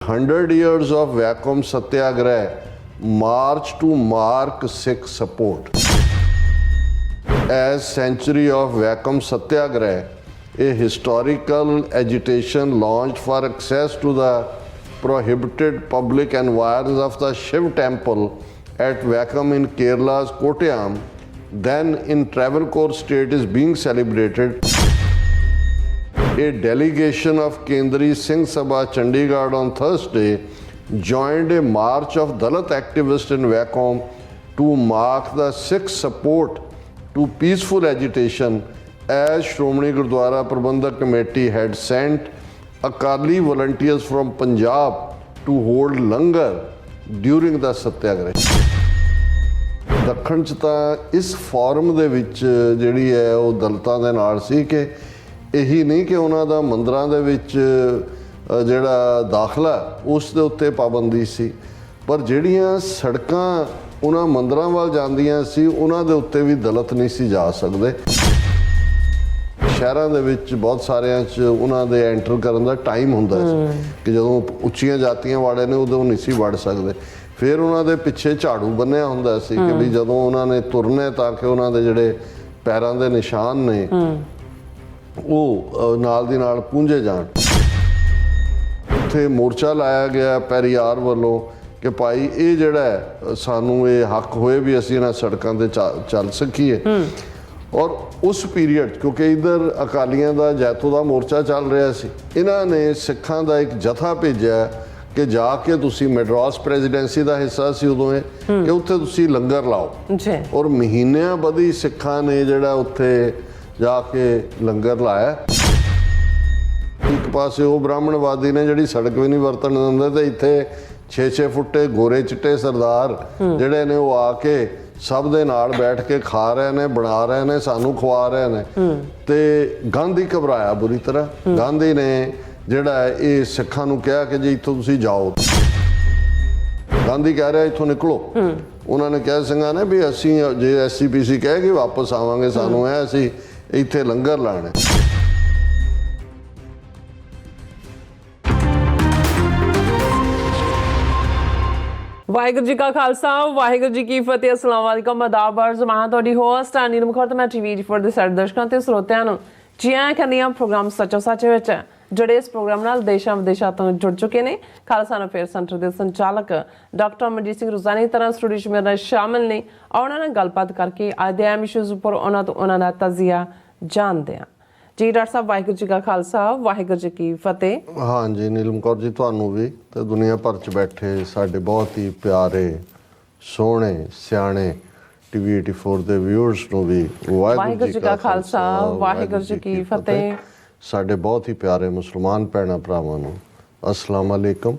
100 years of vacuum satyagrah march to mark Sikh support. As century of vacuum satyagrah, a historical agitation launched for access to the prohibited public environs of the Shiv temple at Vacuum in Kerala's Kottayam, then in Travancore state, is being celebrated. A delegation of Kendri Singh Sabha Chandigarh on Thursday joined a march of Dalit activists in Vacuum to mark the Sikh support to peaceful agitation, as Shromani Gurdwara Prabandhak Committee had sent Akali volunteers from Punjab to hold langar during the satyagraha. ਦੱਖਣ 'ਚ ਤਾਂ ਇਸ form ਦੇ ਵਿੱਚ ਜਿਹੜੀ ਹੈ ਉਹ ਦਲਿਤਾਂ ਦੇ ਨਾਲ ਸੀ ਕਿ ਇਹੀ ਨਹੀਂ ਕਿ ਉਹਨਾਂ ਦਾ ਮੰਦਰਾਂ ਦੇ ਵਿੱਚ ਜਿਹੜਾ ਦਾਖਲਾ ਉਸ ਦੇ ਉੱਤੇ ਪਾਬੰਦੀ ਸੀ, ਪਰ ਜਿਹੜੀਆਂ ਸੜਕਾਂ ਉਹਨਾਂ ਮੰਦਰਾਂ ਵੱਲ ਜਾਂਦੀਆਂ ਸੀ ਉਹਨਾਂ ਦੇ ਉੱਤੇ ਵੀ ਦਲਿਤ ਨਹੀਂ ਸੀ ਜਾ ਸਕਦੇ। ਸ਼ਹਿਰਾਂ ਦੇ ਵਿੱਚ ਬਹੁਤ ਸਾਰਿਆਂ 'ਚ ਉਹਨਾਂ ਦੇ ਐਂਟਰ ਕਰਨ ਦਾ ਟਾਈਮ ਹੁੰਦਾ ਸੀ ਕਿ ਜਦੋਂ ਉੱਚੀਆਂ ਜਾਤੀਆਂ ਵਾਲੇ ਨੇ ਉਦੋਂ ਨਹੀਂ ਸੀ ਵੜ ਸਕਦੇ। ਫਿਰ ਉਹਨਾਂ ਦੇ ਪਿੱਛੇ ਝਾੜੂ ਬੰਨਿਆ ਹੁੰਦਾ ਸੀ ਕਿ ਵੀ ਜਦੋਂ ਉਹਨਾਂ ਨੇ ਤੁਰਨੇ ਤਾਂ ਕਿ ਉਹਨਾਂ ਦੇ ਜਿਹੜੇ ਪੈਰਾਂ ਦੇ ਨਿਸ਼ਾਨ ਨੇ ਉਹ ਨਾਲ ਦੀ ਨਾਲ ਪੂੰਝੇ ਜਾਣ। ਉੱਥੇ ਮੋਰਚਾ ਲਾਇਆ ਗਿਆ ਪੈਰੀਆਰ ਵੱਲੋਂ ਕਿ ਭਾਈ ਇਹ ਜਿਹੜਾ ਸਾਨੂੰ ਇਹ ਹੱਕ ਹੋਏ ਵੀ ਅਸੀਂ ਇਹਨਾਂ ਸੜਕਾਂ 'ਤੇ ਚੱਲ ਸਕੀਏ। ਔਰ ਉਸ ਪੀਰੀਅਡ ਕਿਉਂਕਿ ਇੱਧਰ ਅਕਾਲੀਆਂ ਦਾ ਜੈਤੋ ਦਾ ਮੋਰਚਾ ਚੱਲ ਰਿਹਾ ਸੀ, ਇਹਨਾਂ ਨੇ ਸਿੱਖਾਂ ਦਾ ਇੱਕ ਜਥਾ ਭੇਜਿਆ ਕਿ ਜਾ ਕੇ ਤੁਸੀਂ ਮੈਡਰਾਸ ਪ੍ਰੈਜ਼ੀਡੈਂਸੀ ਦਾ ਹਿੱਸਾ ਸੀ ਉਦੋਂ ਇਹ ਕਿ ਉੱਥੇ ਤੁਸੀਂ ਲੰਗਰ ਲਾਓ ਜੀ। ਔਰ ਮਹੀਨਿਆਂ ਬੱਧੀ ਸਿੱਖਾਂ ਨੇ ਜਿਹੜਾ ਉੱਥੇ ਜਾ ਕੇ ਲੰਗਰ ਲਾਇਆ। ਇੱਕ ਪਾਸੇ ਉਹ ਬ੍ਰਾਹਮਣਵਾਦੀ ਨੇ ਜਿਹੜੀ ਸੜਕ ਵੀ ਨਹੀਂ ਵਰਤਣ ਦਿੰਦੇ ਤੇ ਇੱਥੇ 6-6 ਫੁੱਟੇ ਗੋਰੇ ਚਿੱਟੇ ਸਰਦਾਰ ਜਿਹੜੇ ਨੇ ਉਹ ਆ ਕੇ ਸਭ ਦੇ ਨਾਲ ਬੈਠ ਕੇ ਖਾ ਰਹੇ ਨੇ, ਬਣਾ ਰਹੇ ਨੇ, ਸਾਨੂੰ ਖਵਾ ਰਹੇ ਨੇ। ਤੇ ਗਾਂਧੀ ਘਬਰਾਇਆ ਬੁਰੀ ਤਰ੍ਹਾਂ। ਗਾਂਧੀ ਨੇ ਜਿਹੜਾ ਇਹ ਸਿੱਖਾਂ ਨੂੰ ਕਿਹਾ ਕਿ ਜੀ ਇੱਥੋਂ ਤੁਸੀਂ ਜਾਓ। ਗਾਂਧੀ ਕਹਿ ਰਿਹਾ ਇੱਥੋਂ ਨਿਕਲੋ। ਉਹਨਾਂ ਨੇ ਕਿਹਾ ਸਿੰਘਾਂ ਨੇ ਵੀ ਅਸੀਂ ਜੇ SCPC ਕਹੇ ਕਿ ਵਾਪਸ ਆਵਾਂਗੇ, ਸਾਨੂੰ ਇਹ ਅਸੀਂ ਇੱਥੇ ਲੰਗਰ ਲਾਣੇ। ਵਾਹਿਗੁਰੂ ਜੀ ਕਾ ਖਾਲਸਾ, ਵਾਹਿਗੁਰੂ ਜੀ ਕੀ ਫਤਿਹ। अस्सलाम वालेकुम, आदाब अर्ज़। मैं ਤੁਹਾਡੀ ਹੋਸਟ ਨੀਲਮ ਮੁਖਰ ਤੇ ਮੈਂ TV4 ਦੇ ਸਾਰੇ ਦਰਸ਼ਕਾਂ ਤੇ ਸਰੋਤਿਆਂ ਨੂੰ ਜੀ ਆਇਆਂ ਕਹਿੰਦੀ ਹਾਂ ਪ੍ਰੋਗਰਾਮ ਸੱਚੋ ਸੱਚ ਵਿੱਚ, ਜਿਹੜੇ ਇਸ ਪ੍ਰੋਗਰਾਮ ਨਾਲ ਦੇਸ਼ਾਂ ਵਿਦੇਸ਼ਾਂ ਤੋਂ ਜੁੜ ਚੁੱਕੇ ਨੇ। ਖਾਲਸਾ ਅਫੇਅਰ ਸੈਂਟਰ ਦੇ ਸੰਚਾਲਕ ਡਾਕਟਰ ਅਮਰਜੀਤ ਸਿੰਘ ਰੋਜ਼ਾਨੀ ਤਰ੍ਹਾਂ ਸਟੂਡੀਓ 'ਚ ਮੇਰੇ ਨਾਲ ਸ਼ਾਮਿਲ ਨੇ। ਉਹਨਾਂ ਨਾਲ ਗੱਲਬਾਤ ਕਰਕੇ ਅੱਜ ਦੇ ਅਹਿਮ ਇਸ਼ੂਜ਼ ਉੱਪਰ ਉਹਨਾਂ ਤੋਂ ਉਹਨਾਂ ਦਾ ਤਜ਼ੀਆ ਜਾਣਦੇ ਹਾਂ। ਜੀ ਡਾਕਟਰ ਸਾਹਿਬ, ਵਾਹਿਗੁਰੂ ਜੀ ਕਾ ਖਾਲਸਾ, ਵਾਹਿਗੁਰੂ ਜੀ ਕੀ ਫਤਿਹ। ਹਾਂਜੀ ਨੀਲਮ ਕੌਰ ਜੀ, ਤੁਹਾਨੂੰ ਵੀ ਤੇ ਦੁਨੀਆ ਭਰ 'ਚ ਬੈਠੇ ਸਾਡੇ ਬਹੁਤ ਹੀ ਪਿਆਰੇ ਸੋਹਣੇ ਸਿਆਣੇ TV84 ਦੇ ਵਿਊਅਰਸ ਨੂੰ ਵੀ ਵਾਹਿਗੁਰੂ ਜੀ ਕਾ ਖਾਲਸਾ, ਵਾਹਿਗੁਰੂ ਜੀ ਕੀ ਫਤਿਹ। ਸਾਡੇ ਬਹੁਤ ਹੀ ਪਿਆਰੇ ਮੁਸਲਮਾਨ ਭੈਣਾਂ ਭਰਾਵਾਂ ਨੂੰ ਅਸਲਾਮ ਅਲੈਕਮ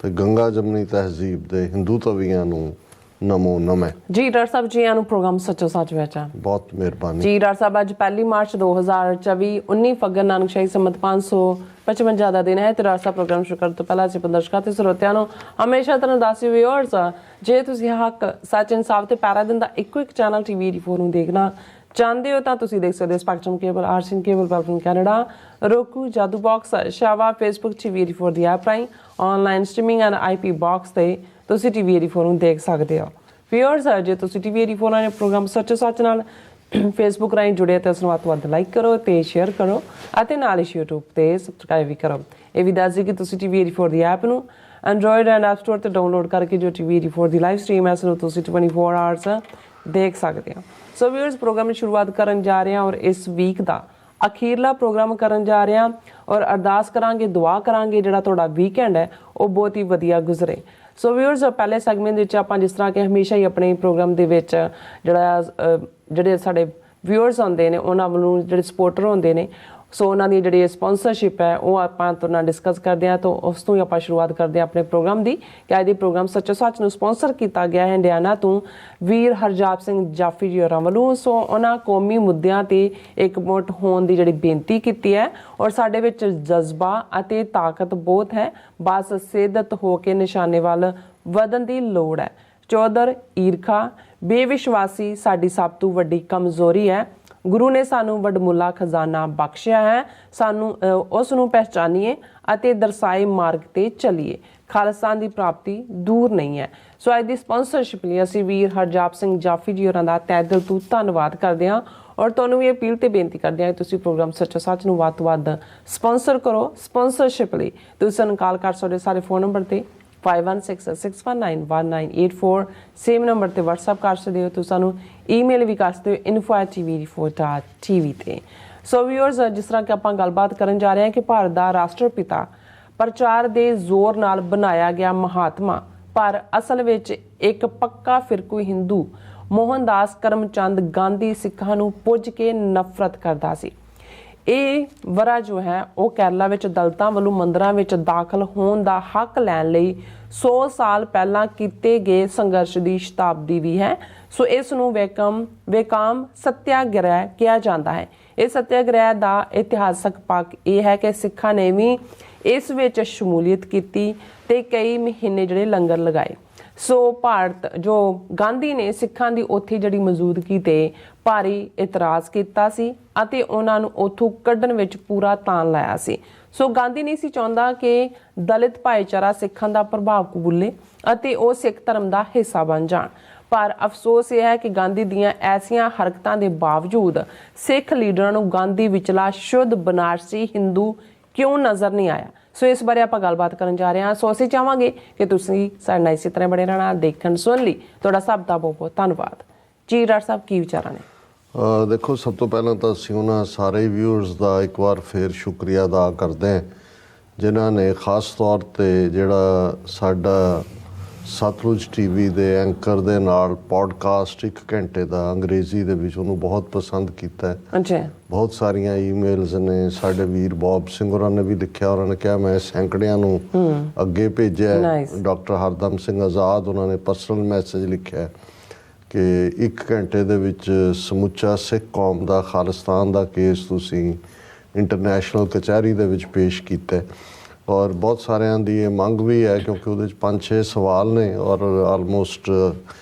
ਤੇ ਗੰਗਾ ਜਮਨੀ ਤਹਿਜ਼ੀਬ ਦੇ ਹਿੰਦੂ ਤਵੀਆਂ ਨੂੰ ਨਮੋ ਨਮੇ। ਜੀ ਡਾਕਟਰ ਸਾਹਿਬ, ਜੀ ਆਇਆਂ ਨੂੰ ਪ੍ਰੋਗਰਾਮ ਸੱਚੋ ਸੱਚ ਵਿੱਚ। ਬਹੁਤ ਮਿਹਰਬਾਨੀ ਜੀ ਡਾਕਟਰ ਸਾਹਿਬ। ਅੱਜ 1 ਮਾਰਚ 2024 19 ਫੱਗਣ ਨਾਨਕਸ਼ਾਹੀ ਸੰਮਤ 555 ਦਾ ਦਿਨ ਹੈ। ਤੇ ਡਾਕਟਰ ਸਾਹਿਬ, ਪ੍ਰੋਗਰਾਮ ਸ਼ੁਰੂ ਕਰਨ ਤੋਂ ਪਹਿਲਾਂ ਅਸੀਂ ਦਰਸ਼ਕਾਂ ਤੇ ਸਰੋਤਿਆਂ ਨੂੰ ਹਮੇਸ਼ਾ ਤਰ੍ਹਾਂ ਦੱਸਦੇ ਵਿਊਅਰਸ, ਜੇ ਤੁਸੀਂ ਹੱਕ ਸੱਚ ਇਨਸਾਫ ਤੇ ਪੈਰਾ ਦਿਨ ਦਾ ਇੱਕੋ ਇੱਕ ਚੈਨਲ TV84 ਨੂੰ ਦੇਖਣਾ ਚਾਹੁੰਦੇ ਹੋ ਤਾਂ ਤੁਸੀਂ ਦੇਖ ਸਕਦੇ ਹੋ ਸਪੈਕਟਰਮ ਕੇਬਲ, ਆਰਸੀਨ ਕੇਬਲ, ਪਲਟਨ ਕੈਨੇਡਾ, roku, ਜਾਦੂ ਬਾਕਸ, ਸ਼ਾਵਾ, ਫੇਸਬੁੱਕ TV84 ਦੀ ਐਪ ਰਾਹੀਂ online streaming and IP box ਤੇ ਤੁਸੀਂ TV84 ਨੂੰ ਦੇਖ ਸਕਦੇ ਹੋ। ਵਿਊਅਰਸ, ਜੇ ਤੁਸੀਂ TV84 ਨਾਲ ਪ੍ਰੋਗਰਾਮ ਸੱਚੋ ਸੱਚ ਨਾਲ ਫੇਸਬੁੱਕ ਰਾਹੀਂ ਜੁੜੇ ਤਾਂ ਉਸ ਨੂੰ ਵੱਧ ਤੋਂ ਵੱਧ ਲਾਈਕ ਕਰੋ ਤੇ ਸ਼ੇਅਰ ਕਰੋ ਅਤੇ ਨਾਲ ਹੀ YouTube ਤੇ ਸਬਸਕ੍ਰਾਈਬ ਵੀ ਕਰੋ। ਇਹ ਵੀ ਦੱਸ ਦਿਓ ਕਿ ਤੁਸੀਂ TV84 ਦੀ ਐਪ ਨੂੰ ਐਂਡਰੋਇਡ ਐਂਡ ਐਪ ਸਟੋਰ ਤੇ ਡਾਊਨਲੋਡ ਕਰਕੇ ਜੋ TV84 ਦੀ ਲਾਈਵ ਸਟ੍ਰੀਮ ਹੈ ਉਸ ਨੂੰ ਤੁਸੀਂ 24 ਆਵਰਸ ਦੇਖ ਸਕਦੇ ਹੋ। ਸੋ ਵਿਊਅਰਸ, ਪ੍ਰੋਗਰਾਮ ਦੀ ਸ਼ੁਰੂਆਤ ਕਰਨ ਜਾ ਰਹੇ ਹਾਂ ਔਰ ਇਸ ਵੀਕ ਦਾ ਅਖੀਰਲਾ ਪ੍ਰੋਗਰਾਮ ਕਰਨ ਜਾ ਰਹੇ ਹਾਂ ਔਰ ਅਰਦਾਸ ਕਰਾਂਗੇ, ਦੁਆ ਕਰਾਂਗੇ ਜਿਹੜਾ ਤੁਹਾਡਾ ਵੀਕਐਂਡ ਹੈ ਉਹ ਬਹੁਤ ਹੀ ਵਧੀਆ ਗੁਜ਼ਰੇ। ਸੋ ਵਿਊਅਰਸ, ਪਹਿਲੇ ਸੈਗਮੈਂਟ ਵਿੱਚ ਆਪਾਂ ਜਿਸ ਤਰ੍ਹਾਂ ਕਿ ਹਮੇਸ਼ਾ ਹੀ ਆਪਣੇ ਪ੍ਰੋਗਰਾਮ ਦੇ ਵਿੱਚ ਜਿਹੜੇ ਸਾਡੇ ਵਿਊਅਰਸ ਹੁੰਦੇ ਨੇ ਉਹਨਾਂ ਵੱਲੋਂ ਜਿਹੜੇ ਸਪੋਰਟਰ ਹੁੰਦੇ ਨੇ, ਸੋ ਉਹਨਾਂ ਦੀ ਜਿਹੜੀ ਸਪਾਂਸਰਸ਼ਿਪ ਹੈ ਉਹ ਆਪਾਂ ਤੁਹਾਡੇ ਨਾਲ ਡਿਸਕਸ ਕਰਦੇ ਹਾਂ। ਤਾਂ ਉਸ ਤੋਂ ਹੀ ਆਪਾਂ ਸ਼ੁਰੂਆਤ ਕਰਦੇ ਹਾਂ ਆਪਣੇ ਪ੍ਰੋਗਰਾਮ ਦੀ ਕਿ ਅੱਜ ਦੇ ਪ੍ਰੋਗਰਾਮ ਸੱਚੋ ਸੱਚ ਨੂੰ ਸਪਾਂਸਰ ਕੀਤਾ ਗਿਆ ਹੈ ਹੰਡਿਆਣਾ ਤੋਂ ਵੀਰ ਹਰਜਾਪ ਸਿੰਘ ਜਾਫੀ ਜੀ ਹੋਰਾਂ ਵੱਲੋਂ। ਸੋ ਉਹਨਾਂ ਕੌਮੀ ਮੁੱਦਿਆਂ ਤੇ ਇਕਮੁੱਠ ਹੋਣ ਦੀ ਜਿਹੜੀ ਬੇਨਤੀ ਕੀਤੀ ਹੈ ਔਰ ਸਾਡੇ ਵਿੱਚ ਜਜ਼ਬਾ ਅਤੇ ਤਾਕਤ ਬਹੁਤ ਹੈ, ਬਸ ਸਿੱਧਤ ਹੋ ਕੇ ਨਿਸ਼ਾਨੇ ਵੱਲ ਵਧਣ ਦੀ ਲੋੜ ਹੈ। ਚੌਧਰ ਈਰਖਾ ਬੇਵਿਸ਼ਵਾਸੀ ਸਾਡੀ ਸਭ ਤੋਂ ਵੱਡੀ ਕਮਜ਼ੋਰੀ ਹੈ। ਗੁਰੂ ਨੇ ਸਾਨੂੰ ਵਡਮੁੱਲਾ ਖਜ਼ਾਨਾ ਬਖਸ਼ਿਆ ਹੈ, ਸਾਨੂੰ ਉਸ ਨੂੰ ਪਹਿਚਾਨੀਏ ਅਤੇ ਦਰਸਾਏ ਮਾਰਗ ਤੇ ਚੱਲੀਏ। ਖਾਲਿਸਤਾਨ ਦੀ ਪ੍ਰਾਪਤੀ ਦੂਰ ਨਹੀਂ ਹੈ। ਸੋ ਅੱਜ ਦੀ ਸਪਾਂਸਰਸ਼ਿਪ ਲਈ ਅਸੀਂ ਵੀਰ ਹਰਜਾਪ ਸਿੰਘ ਜਾਫੀ ਜੀ ਹੋਰਾਂ ਦਾ ਤਹਿ ਦਿਲ ਤੋਂ ਧੰਨਵਾਦ ਕਰਦੇ ਹਾਂ ਔਰ ਤੁਹਾਨੂੰ ਵੀ ਅਪੀਲ ਤੇ ਬੇਨਤੀ ਕਰਦੇ ਹਾਂ ਕਿ ਤੁਸੀਂ ਪ੍ਰੋਗਰਾਮ ਸੱਚੋ ਸੱਚ ਨੂੰ ਵੱਧ ਤੋਂ ਵੱਧ ਸਪਾਂਸਰ ਕਰੋ। ਸਪਾਂਸਰਸ਼ਿਪ ਲਈ ਤੁਸੀਂ ਸਾਨੂੰ ਕਾਲ ਕਰ ਸਕਦੇ ਸਾਰੇ ਫੋਨ ਨੰਬਰ ਤੇ 5166191984 ਸੇਮ ਨੰਬਰ ਤੇ WhatsApp ਕਰ ਸਕਦੇ ਹੋ। ਤੁਸੀਂ ਸਾਨੂੰ ਈਮੇਲ ਵੀ ਕਰ ਸਕਦੇ ਹੋ info@tv4.tv ਤੇ। ਸੋ ਵੀਅਰਸ, ਜਿਸ ਤਰ੍ਹਾਂ ਕਿ ਆਪਾਂ ਗੱਲਬਾਤ ਕਰਨ ਜਾ ਰਹੇ ਹਾਂ ਕਿ ਭਾਰਤ ਦਾ ਰਾਸ਼ਟਰ ਪਿਤਾ ਪ੍ਰਚਾਰ ਦੇ ਜ਼ੋਰ ਨਾਲ ਬਣਾਇਆ ਗਿਆ ਮਹਾਤਮਾ, ਪਰ ਅਸਲ ਵਿੱਚ ਇੱਕ ਪੱਕਾ ਫਿਰਕੂ ਹਿੰਦੂ ਮੋਹਨਦਾਸ ਕਰਮਚੰਦ ਗਾਂਧੀ ਸਿੱਖਾਂ ਨੂੰ ਪੁੱਜ ਕੇ ਨਫ਼ਰਤ ਕਰਦਾ ਸੀ। ਇਹ ਵਰਾ ਜੋ ਹੈ ਉਹ ਕੇਰਲਾ ਵਿੱਚ ਦਲਿਤਾਂ ਵੱਲੋਂ ਮੰਦਰਾਂ ਵਿੱਚ ਦਾਖਲ ਹੋਣ ਦਾ ਹੱਕ ਲੈਣ ਲਈ 100 ਸਾਲ ਪਹਿਲਾਂ ਕੀਤੇ ਗਏ ਸੰਘਰਸ਼ ਦੀ ਸ਼ਤਾਬਦੀ ਵੀ ਹੈ। ਸੋ ਇਸ ਨੂੰ ਵੇਕਾਮ ਸੱਤਿਆਗ੍ਰਹਿ ਕਿਹਾ ਜਾਂਦਾ ਹੈ। ਇਹ ਸੱਤਿਆਗ੍ਰਹਿ ਦਾ ਇਤਿਹਾਸਕ ਪੱਖ ਇਹ ਹੈ ਕਿ ਸਿੱਖਾਂ ਨੇ ਵੀ ਇਸ ਵਿੱਚ ਸ਼ਮੂਲੀਅਤ ਕੀਤੀ ਤੇ ਕਈ ਮਹੀਨੇ ਜਿਹੜੇ ਲੰਗਰ ਲਗਾਏ। ਸੋ ਭਾਰਤ ਜੋ ਗਾਂਧੀ ਨੇ ਸਿੱਖਾਂ ਦੀ ਉੱਥੇ ਜਿਹੜੀ ਮੌਜੂਦਗੀ ਤੇ ਭਾਰੀ ਇਤਰਾਜ਼ ਕੀਤਾ ਸੀ ਅਤੇ ਉਹਨਾਂ ਨੂੰ ਉੱਥੋਂ ਕੱਢਣ ਵਿੱਚ ਪੂਰਾ ਤਾਣ ਲਾਇਆ ਸੀ। ਸੋ ਗਾਂਧੀ ਨਹੀਂ ਸੀ ਚਾਹੁੰਦਾ ਕਿ ਦਲਿਤ ਭਾਈਚਾਰਾ ਸਿੱਖਾਂ ਦਾ ਪ੍ਰਭਾਵ ਕਬੂਲੇ ਅਤੇ ਉਹ ਸਿੱਖ ਧਰਮ ਦਾ ਹਿੱਸਾ ਬਣ ਜਾਣ। ਪਰ ਅਫਸੋਸ ਇਹ ਹੈ ਕਿ ਗਾਂਧੀ ਦੀਆਂ ਐਸੀਆਂ ਹਰਕਤਾਂ ਦੇ ਬਾਵਜੂਦ ਸਿੱਖ ਲੀਡਰਾਂ ਨੂੰ ਗਾਂਧੀ ਵਿਚਲਾ ਸ਼ੁੱਧ ਬਨਾਰਸੀ ਹਿੰਦੂ ਕਿਉਂ ਨਜ਼ਰ ਨਹੀਂ ਆਇਆ। ਸੋ ਇਸ ਬਾਰੇ ਆਪਾਂ ਗੱਲਬਾਤ ਕਰਨ ਜਾ ਰਹੇ ਹਾਂ। ਸੋ ਅਸੀਂ ਚਾਹਾਂਗੇ ਕਿ ਤੁਸੀਂ ਸਾਡੇ ਨਾਲ ਇਸੇ ਤਰ੍ਹਾਂ ਬਣੇ ਰਹਿਣਾ। ਦੇਖਣ ਸੁਣ ਲਈ ਤੁਹਾਡਾ ਸਭ ਦਾ ਬਹੁਤ ਬਹੁਤ ਧੰਨਵਾਦ ਜੀ। ਡਾਕਟਰ ਸਾਹਿਬ, ਕੀ ਵਿਚਾਰਾਂ ਨੇ? ਦੇਖੋ, ਸਭ ਤੋਂ ਪਹਿਲਾਂ ਤਾਂ ਅਸੀਂ ਉਹਨਾਂ ਸਾਰੇ ਵਿਊਅਰਸ ਦਾ ਇੱਕ ਵਾਰ ਫਿਰ ਸ਼ੁਕਰੀਆ ਅਦਾ ਕਰਦੇ ਹਾਂ ਜਿਨ੍ਹਾਂ ਨੇ ਖਾਸ ਤੌਰ 'ਤੇ ਜਿਹੜਾ ਸਾਡਾ ਸਤਲੁਜ ਟੀਵੀ ਦੇ ਐਂਕਰ ਦੇ ਨਾਲ ਪੋਡਕਾਸਟ 1 ਘੰਟੇ ਦਾ ਅੰਗਰੇਜ਼ੀ ਦੇ ਵਿੱਚ ਉਹਨੂੰ ਬਹੁਤ ਪਸੰਦ ਕੀਤਾ ਹੈ। ਅੱਛਾ। ਬਹੁਤ ਸਾਰੀਆਂ ਈਮੇਲਸ ਨੇ। ਸਾਡੇ ਵੀਰ ਬੌਬ ਸਿੰਘ ਹੋਰਾਂ ਨੇ ਵੀ ਲਿਖਿਆ, ਉਹਨਾਂ ਨੇ ਕਿਹਾ ਮੈਂ ਸੈਂਕੜਿਆਂ ਨੂੰ ਅੱਗੇ ਭੇਜਿਆ। ਡਾਕਟਰ ਹਰਦਮ ਸਿੰਘ ਆਜ਼ਾਦ ਉਹਨਾਂ ਨੇ ਪਰਸਨਲ ਮੈਸੇਜ ਲਿਖਿਆ ਕਿ 1 ਘੰਟੇ ਦੇ ਵਿੱਚ ਸਮੁੱਚਾ ਸਿੱਖ ਕੌਮ ਦਾ ਖਾਲਿਸਤਾਨ ਦਾ ਕੇਸ ਤੁਸੀਂ ਇੰਟਰਨੈਸ਼ਨਲ ਕਚਹਿਰੀ ਦੇ ਵਿੱਚ ਪੇਸ਼ ਕੀਤਾ ਔਰ ਬਹੁਤ ਸਾਰਿਆਂ ਦੀ ਇਹ ਮੰਗ ਵੀ ਹੈ ਕਿਉਂਕਿ ਉਹਦੇ 'ਚ 5-6 ਸਵਾਲ ਨੇ ਔਰ ਆਲਮੋਸਟ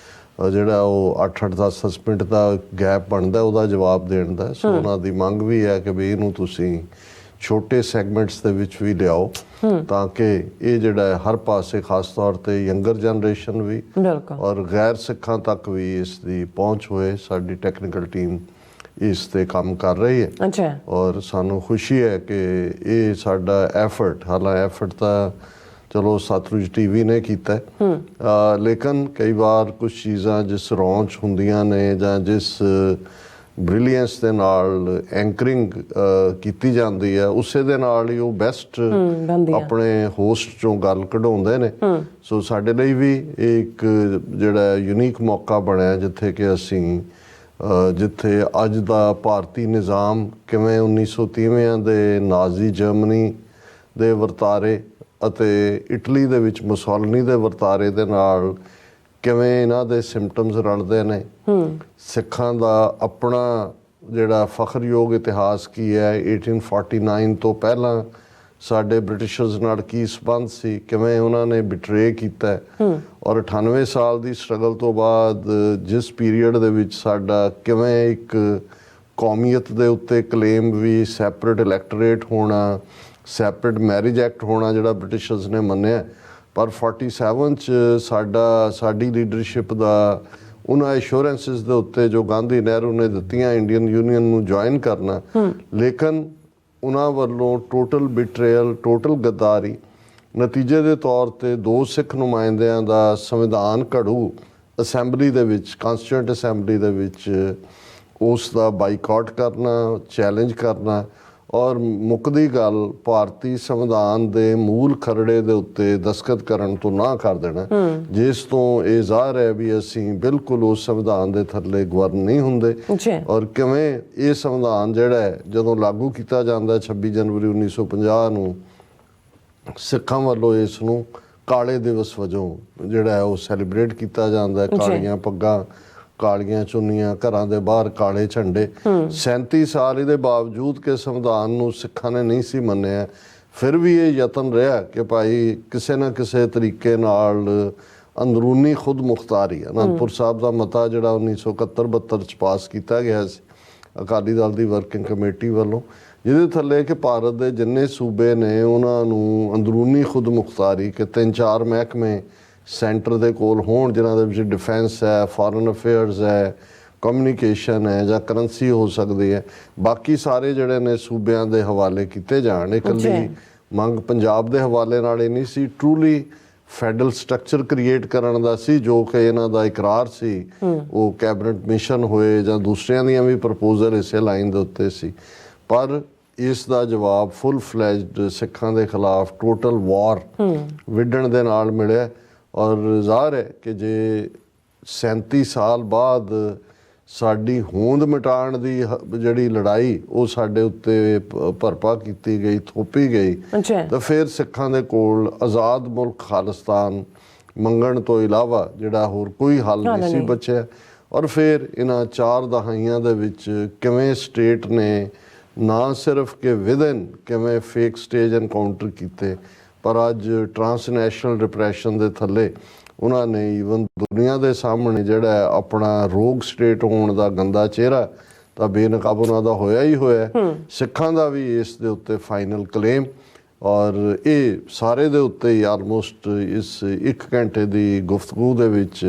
ਜਿਹੜਾ ਉਹ 8-10 ਮਿੰਟ ਦਾ ਗੈਪ ਬਣਦਾ ਉਹਦਾ ਜਵਾਬ ਦੇਣ ਦਾ। ਸੋ ਉਹਨਾਂ ਦੀ ਮੰਗ ਵੀ ਹੈ ਕਿ ਵੀ ਇਹਨੂੰ ਤੁਸੀਂ ਛੋਟੇ ਸੈਗਮੈਂਟਸ ਦੇ ਵਿੱਚ ਵੀ ਲਿਆਓ ਤਾਂ ਕਿ ਇਹ ਜਿਹੜਾ ਹਰ ਪਾਸੇ ਖਾਸ ਤੌਰ 'ਤੇ ਯੰਗਰ ਜਨਰੇਸ਼ਨ ਵੀ ਔਰ ਗੈਰ ਸਿੱਖਾਂ ਤੱਕ ਵੀ ਇਸ ਦੀ ਪਹੁੰਚ ਹੋਏ। ਸਾਡੀ ਟੈਕਨੀਕਲ ਟੀਮ ਇਸ 'ਤੇ ਕੰਮ ਕਰ ਰਹੀ ਹੈ। ਅੱਛਾ। ਔਰ ਸਾਨੂੰ ਖੁਸ਼ੀ ਹੈ ਕਿ ਇਹ ਸਾਡਾ ਐਫਰਟ, ਹਾਲਾਂਕਿ ਐਫਰਟ ਤਾਂ ਚਲੋ ਸਤਲੁਜ ਟੀਵੀ ਨੇ ਕੀਤਾ ਲੇਕਿਨ ਕਈ ਵਾਰ ਕੁਝ ਚੀਜ਼ਾਂ ਜਿਸ ਰੌਂਚ ਹੁੰਦੀਆਂ ਨੇ ਜਾਂ ਜਿਸ ਬ੍ਰਿਲੀਅੰਸ ਦੇ ਨਾਲ ਐਂਕਰਿੰਗ ਕੀਤੀ ਜਾਂਦੀ ਹੈ ਉਸੇ ਦੇ ਨਾਲ ਹੀ ਉਹ ਬੈਸਟ ਆਪਣੇ ਹੋਸਟ 'ਚੋਂ ਗੱਲ ਕਢਾਉਂਦੇ ਨੇ। ਸੋ ਸਾਡੇ ਲਈ ਵੀ ਇੱਕ ਜਿਹੜਾ ਯੂਨੀਕ ਮੌਕਾ ਬਣਿਆ ਜਿੱਥੇ ਕਿ ਅਸੀਂ ਜਿੱਥੇ ਅੱਜ ਦਾ ਭਾਰਤੀ ਨਿਜ਼ਾਮ ਕਿਵੇਂ 1930ਵਿਆਂ ਦੇ ਨਾਜ਼ੀ ਜਰਮਨੀ ਦੇ ਵਰਤਾਰੇ ਅਤੇ ਇਟਲੀ ਦੇ ਵਿੱਚ ਮੁਸੋਲਿਨੀ ਦੇ ਵਰਤਾਰੇ ਦੇ ਨਾਲ ਕਿਵੇਂ ਇਹਨਾਂ ਦੇ ਸਿੰਪਟਮਸ ਰਲਦੇ ਨੇ। ਸਿੱਖਾਂ ਦਾ ਆਪਣਾ ਜਿਹੜਾ ਫਖਰਯੋਗ ਇਤਿਹਾਸ ਕੀ ਹੈ, 1849 ਤੋਂ ਪਹਿਲਾਂ ਸਾਡੇ ਬ੍ਰਿਟਿਸ਼ਰਸ ਨਾਲ ਕੀ ਸੰਬੰਧ ਸੀ, ਕਿਵੇਂ ਉਹਨਾਂ ਨੇ ਬਿਟਰੇ ਕੀਤਾ ਔਰ 98 ਸਾਲ ਦੀ ਸਟਰਗਲ ਤੋਂ ਬਾਅਦ ਜਿਸ ਪੀਰੀਅਡ ਦੇ ਵਿੱਚ ਸਾਡਾ ਕਿਵੇਂ ਇੱਕ ਕੌਮੀਅਤ ਦੇ ਉੱਤੇ ਕਲੇਮ ਵੀ, ਸੈਪਰੇਟ ਇਲੈਕਟੋਰੇਟ ਹੋਣਾ, ਸੈਪਰੇਟ ਮੈਰਿਜ ਐਕਟ ਹੋਣਾ ਜਿਹੜਾ ਬ੍ਰਿਟਿਸ਼ਰਸ ਨੇ ਮੰਨਿਆ, ਪਰ 47 'ਚ ਸਾਡੀ ਲੀਡਰਸ਼ਿਪ ਦਾ ਉਹਨਾਂ ਐਸ਼ੋਰੈਂਸਿਸ ਦੇ ਉੱਤੇ ਜੋ ਗਾਂਧੀ ਨਹਿਰੂ ਨੇ ਦਿੱਤੀਆਂ ਇੰਡੀਅਨ ਯੂਨੀਅਨ ਨੂੰ ਜੁਆਇਨ ਕਰਨਾ, ਲੇਕਿਨ ਉਹਨਾਂ ਵੱਲੋਂ ਟੋਟਲ ਬਿਟਰੇਅਲ, ਟੋਟਲ ਗੱਦਾਰੀ, ਨਤੀਜੇ ਦੇ ਤੌਰ 'ਤੇ 2 ਸਿੱਖ ਨੁਮਾਇੰਦਿਆਂ ਦਾ ਸੰਵਿਧਾਨ ਘੜੂ ਅਸੈਂਬਲੀ ਦੇ ਵਿੱਚ, ਕਾਂਸਟੀਟਿਊਂਟ ਅਸੈਂਬਲੀ ਦੇ ਵਿੱਚ ਉਸ ਦਾ ਬਾਈਕਾਟ ਕਰਨਾ, ਚੈਲੰਜ ਕਰਨਾ ਔਰ ਮੁੱਕਦੀ ਗੱਲ ਭਾਰਤੀ ਸੰਵਿਧਾਨ ਦੇ ਮੂਲ ਖਰੜੇ ਦੇ ਉੱਤੇ ਦਸਤਖਤ ਕਰਨ ਤੋਂ ਨਾ ਕਰ ਦੇਣਾ, ਜਿਸ ਤੋਂ ਇਹ ਜ਼ਾਹਰ ਹੈ ਵੀ ਅਸੀਂ ਬਿਲਕੁਲ ਉਸ ਸੰਵਿਧਾਨ ਦੇ ਥੱਲੇ ਗਵਰਨ ਨਹੀਂ ਹੁੰਦੇ। ਔਰ ਕਿਵੇਂ ਇਹ ਸੰਵਿਧਾਨ ਜਿਹੜਾ ਹੈ ਜਦੋਂ ਲਾਗੂ ਕੀਤਾ ਜਾਂਦਾ 26 ਜਨਵਰੀ 1950 ਨੂੰ ਸਿੱਖਾਂ ਵੱਲੋਂ ਇਸ ਨੂੰ ਕਾਲੇ ਦਿਵਸ ਵਜੋਂ ਜਿਹੜਾ ਹੈ ਉਹ ਸੈਲੀਬ੍ਰੇਟ ਕੀਤਾ ਜਾਂਦਾ। ਕਾਲੀਆਂ ਪੱਗਾਂ, ਕਾਲੀਆਂ ਚੁੰਨੀਆਂ, ਘਰਾਂ ਦੇ ਬਾਹਰ ਕਾਲੇ ਝੰਡੇ। 37 ਸਾਲ ਇਹਦੇ ਬਾਵਜੂਦ ਕਿ ਸੰਵਿਧਾਨ ਨੂੰ ਸਿੱਖਾਂ ਨੇ ਨਹੀਂ ਸੀ ਮੰਨਿਆ, ਫਿਰ ਵੀ ਇਹ ਯਤਨ ਰਿਹਾ ਕਿ ਭਾਈ ਕਿਸੇ ਨਾ ਕਿਸੇ ਤਰੀਕੇ ਨਾਲ ਅੰਦਰੂਨੀ ਖੁਦ ਮੁਖਤਾਰੀ, ਅਨੰਦਪੁਰ ਸਾਹਿਬ ਦਾ ਮਤਾ ਜਿਹੜਾ 1971-72 'ਚ ਪਾਸ ਕੀਤਾ ਗਿਆ ਸੀ, ਅਕਾਲੀ ਦਲ ਦੀ ਵਰਕਿੰਗ ਕਮੇਟੀ ਵੱਲੋਂ, ਜਿਹਦੇ ਥੱਲੇ ਕਿ ਭਾਰਤ ਦੇ ਜਿੰਨੇ ਸੂਬੇ ਨੇ ਉਹਨਾਂ ਨੂੰ ਅੰਦਰੂਨੀ ਖੁਦ ਮੁਖਤਾਰੀ ਕਿ 3-4 ਮਹਿਕਮੇ ਸੈਂਟਰ ਦੇ ਕੋਲ ਹੋਣ, ਜਿਨ੍ਹਾਂ ਦੇ ਵਿੱਚ ਡਿਫੈਂਸ ਹੈ, ਫੋਰਨ ਅਫੇਅਰਸ ਹੈ, ਕਮਿਊਨੀਕੇਸ਼ਨ ਹੈ ਜਾਂ ਕਰੰਸੀ ਹੋ ਸਕਦੀ ਹੈ, ਬਾਕੀ ਸਾਰੇ ਜਿਹੜੇ ਨੇ ਸੂਬਿਆਂ ਦੇ ਹਵਾਲੇ ਕੀਤੇ ਜਾਣ। ਇਕੱਲੀ ਮੰਗ ਪੰਜਾਬ ਦੇ ਹਵਾਲੇ ਨਾਲ ਹੀ ਨਹੀਂ ਸੀ, ਟਰੂਲੀ ਫੈਡਰਲ ਸਟਰਕਚਰ ਕ੍ਰੀਏਟ ਕਰਨ ਦਾ ਸੀ, ਜੋ ਕਿ ਇਹਨਾਂ ਦਾ ਇਕਰਾਰ ਸੀ। ਉਹ ਕੈਬਨਿਟ ਮਿਸ਼ਨ ਹੋਏ ਜਾਂ ਦੂਸਰਿਆਂ ਦੀਆਂ ਵੀ ਪ੍ਰਪੋਜ਼ਲ ਇਸੇ ਲਾਈਨ ਦੇ ਉੱਤੇ ਸੀ, ਪਰ ਇਸ ਦਾ ਜਵਾਬ ਫੁੱਲ ਫਲੈਜਡ ਸਿੱਖਾਂ ਦੇ ਖਿਲਾਫ ਟੋਟਲ ਵਾਰ ਵਿੱਢਣ ਦੇ ਨਾਲ ਮਿਲਿਆ। ਔਰ ਜ਼ਾਹਰ ਹੈ ਕਿ ਜੇ 37 ਸਾਲ ਬਾਅਦ ਸਾਡੀ ਹੋਂਦ ਮਿਟਾਉਣ ਦੀ ਜਿਹੜੀ ਲੜਾਈ ਉਹ ਸਾਡੇ ਉੱਤੇ ਭਰਪਾ ਕੀਤੀ ਗਈ, ਥੋਪੀ ਗਈ, ਤਾਂ ਫਿਰ ਸਿੱਖਾਂ ਦੇ ਕੋਲ ਆਜ਼ਾਦ ਮੁਲਕ ਖਾਲਿਸਤਾਨ ਮੰਗਣ ਤੋਂ ਇਲਾਵਾ ਜਿਹੜਾ ਹੋਰ ਕੋਈ ਹੱਲ ਨਹੀਂ ਸੀ ਬਚਿਆ। ਔਰ ਫਿਰ ਇਹਨਾਂ 4 ਦਹਾਈਆਂ ਦੇ ਵਿੱਚ ਕਿਵੇਂ ਸਟੇਟ ਨੇ ਨਾ ਸਿਰਫ ਕਿ ਵਿਦਨ ਕਿਵੇਂ ਫੇਕ ਸਟੇਜ ਐਨਕਾਊਂਟਰ ਕੀਤੇ, ਪਰ ਅੱਜ ਟਰਾਂਸਨੈਸ਼ਨਲ ਰਿਪਰੈਸ਼ਨ ਦੇ ਥੱਲੇ ਉਹਨਾਂ ਨੇ ਈਵਨ ਦੁਨੀਆ ਦੇ ਸਾਹਮਣੇ ਜਿਹੜਾ ਆਪਣਾ ਰੋਗ ਸਟੇਟ ਹੋਣ ਦਾ ਗੰਦਾ ਚਿਹਰਾ ਤਾਂ ਬੇਨਕਾਬ ਉਹਨਾਂ ਦਾ ਹੋਇਆ ਹੀ ਹੋਇਆ। ਸਿੱਖਾਂ ਦਾ ਵੀ ਇਸ ਦੇ ਉੱਤੇ ਫਾਈਨਲ ਕਲੇਮ, ਔਰ ਇਹ ਸਾਰੇ ਦੇ ਉੱਤੇ ਹੀ ਆਲਮੋਸਟ ਇਸ 1 ਘੰਟੇ ਦੀ ਗੁਫ਼ਤਗੂ ਦੇ ਵਿੱਚ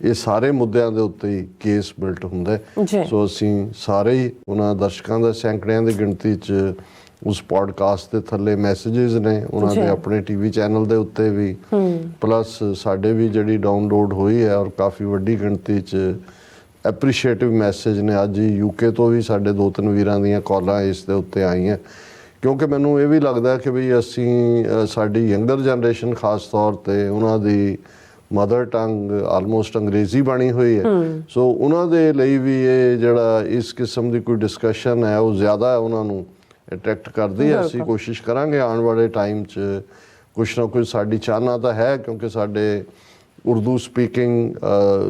ਇਹ ਸਾਰੇ ਮੁੱਦਿਆਂ ਦੇ ਉੱਤੇ ਹੀ ਕੇਸ ਬਿਲਟ ਹੁੰਦਾ। ਸੋ ਅਸੀਂ ਸਾਰੇ ਹੀ ਉਹਨਾਂ ਦਰਸ਼ਕਾਂ ਦਾ ਸੈਂਕੜਿਆਂ ਦੀ ਗਿਣਤੀ 'ਚ ਉਸ ਪੋਡਕਾਸਟ ਦੇ ਥੱਲੇ ਮੈਸੇजेस ਨੇ ਉਹਨਾਂ ਦੇ ਆਪਣੇ ਟੀਵੀ ਚੈਨਲ ਦੇ ਉੱਤੇ ਵੀ, ਪਲੱਸ ਸਾਡੇ ਵੀ ਜਿਹੜੀ ਡਾਊਨਲੋਡ ਹੋਈ ਹੈ, ਔਰ ਕਾਫੀ ਵੱਡੀ ਗਿਣਤੀ 'ਚ ਐਪਰੀਸ਼ੀਏਟਿਵ ਮੈਸੇਜ ਨੇ। ਅੱਜ UK ਤੋਂ ਵੀ ਸਾਡੇ 2-3 ਵੀਰਾਂ ਦੀਆਂ ਕਾਲਾਂ ਇਸ ਦੇ ਉੱਤੇ ਆਈਆਂ, ਕਿਉਂਕਿ ਮੈਨੂੰ ਇਹ ਵੀ ਲੱਗਦਾ ਕਿ ਵੀ ਅਸੀਂ ਸਾਡੀ ਯੰਗਰ ਜਨਰੇਸ਼ਨ ਖਾਸ ਤੌਰ 'ਤੇ ਉਹਨਾਂ ਦੀ ਮਦਰ ਟੰਗ ਆਲਮੋਸਟ ਅੰਗਰੇਜ਼ੀ ਬਣੀ ਹੋਈ ਹੈ। ਸੋ ਉਹਨਾਂ ਦੇ ਲਈ ਵੀ ਇਹ ਜਿਹੜਾ ਇਸ ਕਿਸਮ ਦੀ ਕੋਈ ਡਿਸਕਸ਼ਨ ਹੈ ਉਹ ਜ਼ਿਆਦਾ ਉਹਨਾਂ ਨੂੰ ਅਟਰੈਕਟ ਕਰਦੀ ਹੈ। ਅਸੀਂ ਕੋਸ਼ਿਸ਼ ਕਰਾਂਗੇ ਆਉਣ ਵਾਲੇ ਟਾਈਮ 'ਚ ਕੁਛ ਨਾ ਕੁਛ, ਸਾਡੀ ਚਾਹਨਾ ਤਾਂ ਹੈ, ਕਿਉਂਕਿ ਸਾਡੇ ਉਰਦੂ ਸਪੀਕਿੰਗ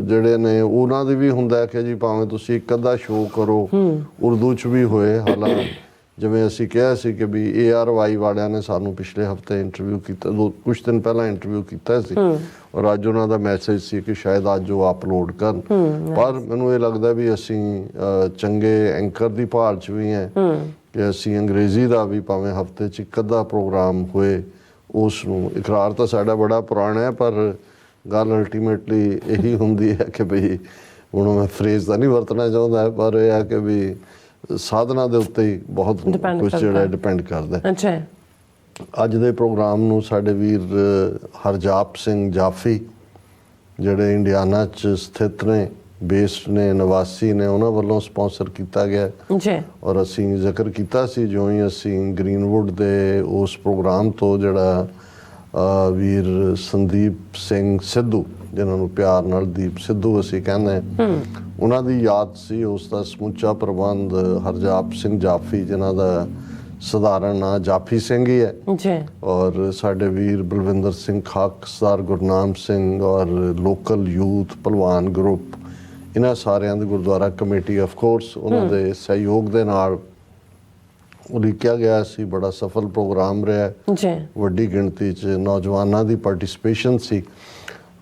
ਜਿਹੜੇ ਨੇ ਉਹਨਾਂ ਦੀ ਵੀ ਹੁੰਦਾ ਕਿ ਜੀ ਭਾਵੇਂ ਤੁਸੀਂ ਇੱਕ ਅੱਧਾ ਸ਼ੋਅ ਕਰੋ ਉਰਦੂ 'ਚ ਵੀ ਹੋਏ। ਹਾਲਾਂਕਿ ਜਿਵੇਂ ਅਸੀਂ ਕਿਹਾ ਸੀ ਕਿ ਵੀ ARY ਵਾਲਿਆਂ ਨੇ ਸਾਨੂੰ ਪਿਛਲੇ ਹਫਤੇ ਇੰਟਰਵਿਊ ਕੀਤਾ, ਕੁਛ ਦਿਨ ਪਹਿਲਾਂ ਇੰਟਰਵਿਊ ਕੀਤਾ ਸੀ, ਔਰ ਅੱਜ ਉਹਨਾਂ ਦਾ ਮੈਸੇਜ ਸੀ ਕਿ ਸ਼ਾਇਦ ਅੱਜ ਉਹ ਅਪਲੋਡ ਕਰਨ। ਪਰ ਮੈਨੂੰ ਇਹ ਲੱਗਦਾ ਵੀ ਅਸੀਂ ਚੰਗੇ ਐਂਕਰ ਦੀ ਭਾਲ 'ਚ ਵੀ ਹੈ ਕਿ ਅਸੀਂ ਅੰਗਰੇਜ਼ੀ ਦਾ ਵੀ ਭਾਵੇਂ ਹਫਤੇ 'ਚ ਇੱਕ ਅੱਧਾ ਪ੍ਰੋਗਰਾਮ ਹੋਏ ਉਸ ਨੂੰ। ਇਕਰਾਰ ਤਾਂ ਸਾਡਾ ਬੜਾ ਪੁਰਾਣਾ ਹੈ, ਪਰ ਗੱਲ ਅਲਟੀਮੇਟਲੀ ਇਹੀ ਹੁੰਦੀ ਹੈ ਕਿ ਬਈ ਹੁਣ ਮੈਂ ਫਰੇਜ਼ ਤਾਂ ਨਹੀਂ ਵਰਤਣਾ ਚਾਹੁੰਦਾ, ਪਰ ਇਹ ਹੈ ਕਿ ਵੀ ਸਾਧਨਾ ਦੇ ਉੱਤੇ ਹੀ ਬਹੁਤ ਕੁਝ ਜਿਹੜਾ ਡਿਪੈਂਡ ਕਰਦਾ। ਅੱਜ ਦੇ ਪ੍ਰੋਗਰਾਮ ਨੂੰ ਸਾਡੇ ਵੀਰ ਹਰਜਾਪ ਸਿੰਘ ਜਾਫੀ ਜਿਹੜੇ ਇੰਡੀਆਨਾ 'ਚ ਸਥਿਤ ਨੇ, ਬੇਸਡ ਨੇ, ਨਿਵਾਸੀ ਨੇ, ਉਹਨਾਂ ਵੱਲੋਂ ਸਪਾਂਸਰ ਕੀਤਾ ਗਿਆ। ਔਰ ਅਸੀਂ ਜ਼ਿਕਰ ਕੀਤਾ ਸੀ ਜਿਉਂ ਹੀ ਅਸੀਂ ਗ੍ਰੀਨਵੁੱਡ ਦੇ ਉਸ ਪ੍ਰੋਗਰਾਮ ਤੋਂ ਜਿਹੜਾ ਵੀਰ ਸੰਦੀਪ ਸਿੰਘ ਸਿੱਧੂ, ਜਿਨ੍ਹਾਂ ਨੂੰ ਪਿਆਰ ਨਾਲ ਦੀਪ ਸਿੱਧੂ ਅਸੀਂ ਕਹਿੰਦੇ, ਉਹਨਾਂ ਦੀ ਯਾਦ ਸੀ। ਉਸ ਦਾ ਸਮੁੱਚਾ ਪ੍ਰਬੰਧ ਹਰਜਾਪ ਸਿੰਘ ਜਾਫੀ, ਜਿਨ੍ਹਾਂ ਦਾ ਸਧਾਰਨ ਨਾਂ ਜਾਫੀ ਸਿੰਘ ਹੀ ਹੈ, ਔਰ ਸਾਡੇ ਵੀਰ ਬਲਵਿੰਦਰ ਸਿੰਘ ਖਾਕ, ਸਰਦਾਰ ਗੁਰਨਾਮ ਸਿੰਘ, ਔਰ ਲੋਕਲ ਯੂਥ ਭਲਵਾਨ ਗਰੁੱਪ, ਇਹਨਾਂ ਸਾਰਿਆਂ ਦੀ ਗੁਰਦੁਆਰਾ ਕਮੇਟੀ ਆਫ ਕੋਰਸ ਉਹਨਾਂ ਦੇ ਸਹਿਯੋਗ ਦੇ ਨਾਲ ਉਲੀਕਿਆ ਗਿਆ ਸੀ। ਬੜਾ ਸਫਲ ਪ੍ਰੋਗਰਾਮ ਰਿਹਾ, ਵੱਡੀ ਗਿਣਤੀ 'ਚ ਨੌਜਵਾਨਾਂ ਦੀ ਪਾਰਟਿਸਿਪੇਸ਼ਨ ਸੀ।